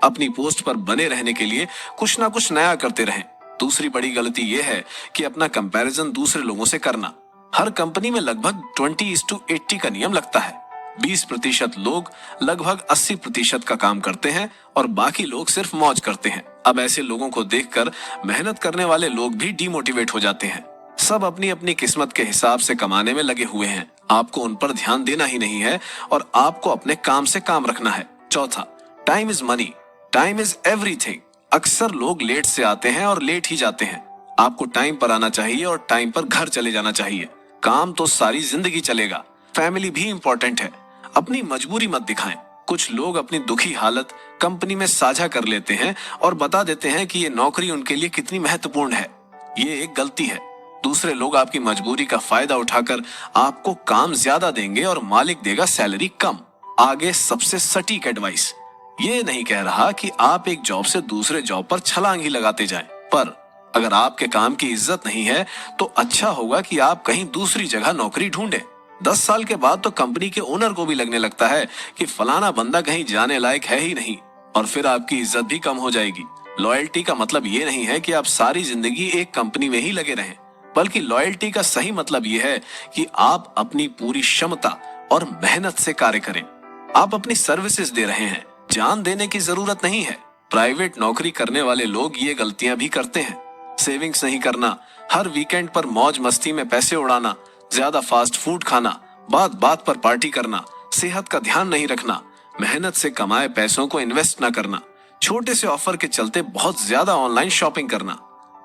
अपनी पोस्ट पर बने रहने के लिए कुछ ना कुछ नया करते रहें। दूसरी बड़ी गलती यह है कि अपना कंपैरिजन दूसरे लोगों से करना। हर कंपनी में लगभग 20:80 का नियम लगता है। 20% लोग लगभग 80% का काम करते हैं और बाकी लोग सिर्फ मौज करते हैं। अब ऐसे लोगों को देखकर मेहनत करने वाले लोग भी डिमोटिवेट हो जाते हैं। सब अपनी अपनी किस्मत के हिसाब से कमाने में लगे हुए हैं। आपको उन पर ध्यान देना ही नहीं है और आपको अपने काम से काम रखना है। चौथा, time is money, time is everything. अक्सर लोग लेट से आते हैं और लेट ही जाते हैं। आपको टाइम पर आना चाहिए और टाइम पर घर चले जाना चाहिए। काम तो सारी जिंदगी चलेगा, फैमिली भी इंपॉर्टेंट है। अपनी मजबूरी मत दिखाएं। कुछ लोग अपनी दुखी हालत कंपनी में साझा कर लेते हैं और बता देते हैं कि ये नौकरी उनके लिए कितनी महत्वपूर्ण है। ये एक गलती है। दूसरे लोग आपकी मजबूरी का फायदा उठाकर आपको काम ज्यादा देंगे और मालिक देगा सैलरी कम। आगे सबसे सटीक एडवाइस, ये नहीं कह रहा कि आप एक जॉब से दूसरे जॉब पर छलांग ही लगाते जाएं, पर अगर आपके काम की इज्जत नहीं है तो अच्छा होगा कि आप कहीं दूसरी जगह नौकरी ढूंढें। 10 साल के बाद तो कंपनी के ओनर को भी लगने लगता है कि फलाना बंदा कहीं जाने लायक है ही नहीं, और फिर आपकी इज्जत भी कम हो जाएगी। लॉयल्टी का मतलब ये नहीं है कि आप सारी जिंदगी एक कंपनी में ही लगे रहें, बल्कि लॉयल्टी का सही मतलब ये है कि आप अपनी पूरी क्षमता और मेहनत से कार्य करें। आप अपनी सर्विसेज दे रहे हैं, जान देने की जरूरत नहीं है। प्राइवेट नौकरी करने वाले लोग ये गलतियां भी करते हैं। सेविंग्स नहीं करना, हर वीकेंड पर मौज मस्ती में पैसे उड़ाना, ज्यादा फास्ट फूड खाना, बात बात पर पार्टी करना, सेहत का ध्यान नहीं रखना, मेहनत से कमाए पैसों को इन्वेस्ट न करना, छोटे से ऑफर के चलते बहुत ज्यादा ऑनलाइन शॉपिंग करना,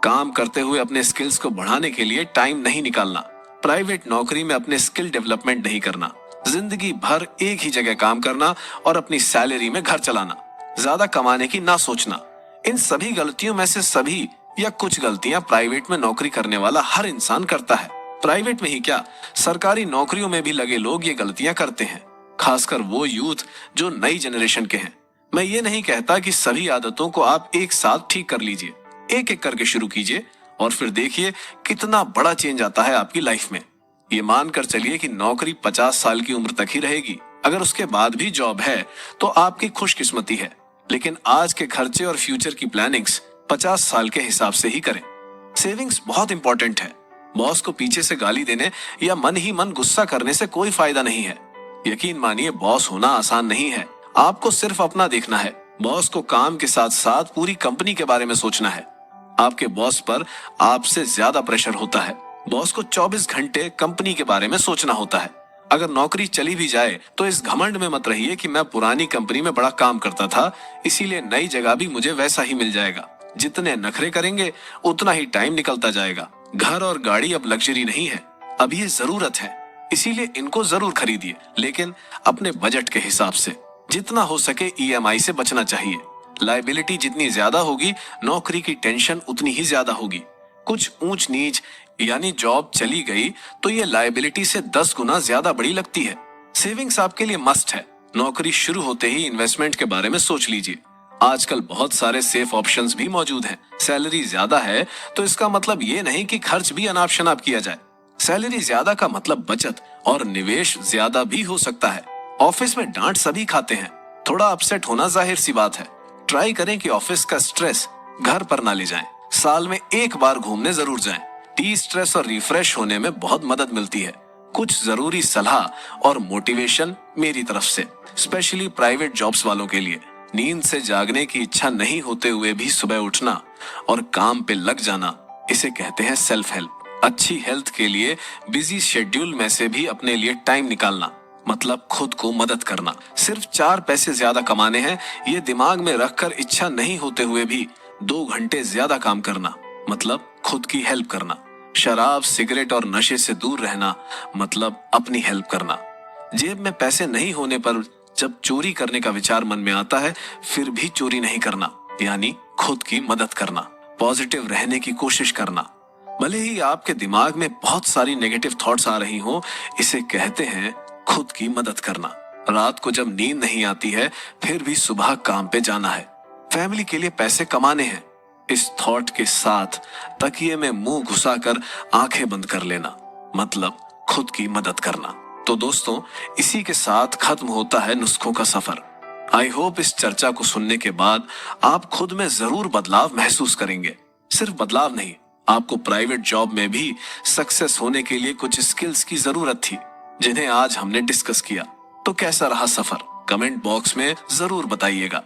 काम करते हुए अपने स्किल्स को बढ़ाने के लिए टाइम नहीं निकालना, प्राइवेट नौकरी में अपने स्किल डेवलपमेंट नहीं करना, जिंदगी भर एक ही जगह काम करना और अपनी सैलरी में घर चलाना, ज्यादा कमाने की ना सोचना। इन सभी गलतियों में से सभी या कुछ गलतियां प्राइवेट में नौकरी करने वाला हर इंसान करता है। प्राइवेट में ही क्या, सरकारी नौकरियों में भी लगे लोग ये गलतियां करते हैं, खासकर वो यूथ जो नई जनरेशन के हैं। मैं ये नहीं कहता कि सभी आदतों को आप एक साथ ठीक कर लीजिए, एक एक करके शुरू कीजिए और फिर देखिए कितना बड़ा चेंज आता है आपकी लाइफ में। ये मानकर चलिए कि नौकरी 50 साल की उम्र तक ही रहेगी। अगर उसके बाद भी जॉब है तो आपकी खुशकिस्मती है, लेकिन आज के खर्चे और फ्यूचर की प्लानिंग्स 50 साल के हिसाब से ही करें। सेविंग्स बहुत इंपॉर्टेंट है। बॉस को पीछे से गाली देने या मन ही मन गुस्सा करने से कोई फायदा नहीं है। यकीन मानिए, बॉस होना आसान नहीं है। आपको सिर्फ अपना देखना है। बॉस को काम के साथ साथ पूरी कंपनी के बारे में सोचना है। आपके बॉस पर आपसे ज्यादा प्रेशर होता है। बॉस को 24 घंटे कंपनी के बारे में सोचना होता है। अगर नौकरी चली भी जाए तो इस घमंड में मत रहिए कि मैं पुरानी कंपनी में बड़ा काम करता था, इसीलिए नई जगह भी मुझे वैसा ही मिल जाएगा। जितने नखरे करेंगे उतना ही टाइम निकलता जाएगा। घर और गाड़ी अब लग्जरी नहीं है, अब ये जरूरत है, इसीलिए इनको जरूर खरीदिए, लेकिन अपने बजट के हिसाब से। जितना हो सके ईएमआई से बचना चाहिए। लायबिलिटी जितनी ज्यादा होगी, नौकरी की टेंशन उतनी ही ज्यादा होगी। कुछ ऊंच नीच यानी जॉब चली गई तो ये लायबिलिटी से 10 गुना ज्यादा बड़ी लगती है। सेविंग्स आपके लिए मस्ट है। नौकरी शुरू होते ही इन्वेस्टमेंट के बारे में सोच लीजिए। आजकल बहुत सारे सेफ ऑप्शंस भी मौजूद हैं। सैलरी ज्यादा है तो इसका मतलब ये नहीं कि खर्च भी अनाप शनाप किया जाए। सैलरी ज्यादा का मतलब बचत और निवेश ज्यादा भी हो सकता है। ऑफिस में डांट सभी खाते हैं, थोड़ा अपसेट होना जाहिर सी बात है। ट्राई करें कि ऑफिस का स्ट्रेस घर पर ना ले जाएं। साल में एक बार घूमने जरूर जाएं। टी स्ट्रेस और रिफ्रेश होने में बहुत मदद मिलती है। कुछ जरूरी सलाह और मोटिवेशन मेरी तरफ से, स्पेशली प्राइवेट जॉब्स वालों के लिए। नींद से जागने की इच्छा नहीं होते हुए भी सुबह उठना और काम पे लग जाना, इसे कहते हैं सेल्फ हेल्प। अच्छी हेल्थ के लिए बिजी शेड्यूल में से भी अपने लिए टाइम निकालना, मतलब खुद को मदद करना। सिर्फ 4 पैसे ज्यादा कमाने हैं, ये दिमाग में रखकर इच्छा नहीं होते हुए भी 2 घंटे ज्यादा काम करना, मतलब खुद की हेल्प करना। शराब, सिगरेट और नशे से दूर रहना, मतलब अपनी हेल्प करना। जेब में पैसे नहीं होने पर जब चोरी करने का विचार मन में आता है, फिर भी चोरी नहीं करना, यानी खुद की मदद करना। पॉजिटिव रहने की कोशिश करना, भले ही आपके दिमाग में बहुत सारी नेगेटिव थॉट्स आ रही हो, इसे कहते हैं खुद की मदद करना। रात को जब नींद नहीं आती है, फिर भी सुबह काम पे जाना है, फैमिली के लिए पैसे कमाने हैं, इस थॉट के साथ तकिए में मुंह घुसाकर आंखें बंद कर लेना, मतलब खुद की मदद करना। तो दोस्तों, इसी के साथ खत्म होता है नुस्खों का सफर। आई होप इस चर्चा को सुनने के बाद आप खुद में जरूर बदलाव महसूस करेंगे। सिर्फ बदलाव नहीं, आपको प्राइवेट जॉब में भी सक्सेस होने के लिए कुछ स्किल्स की जरूरत थी, जिन्हें आज हमने डिस्कस किया। तो कैसा रहा सफर, कमेंट बॉक्स में जरूर बताइएगा।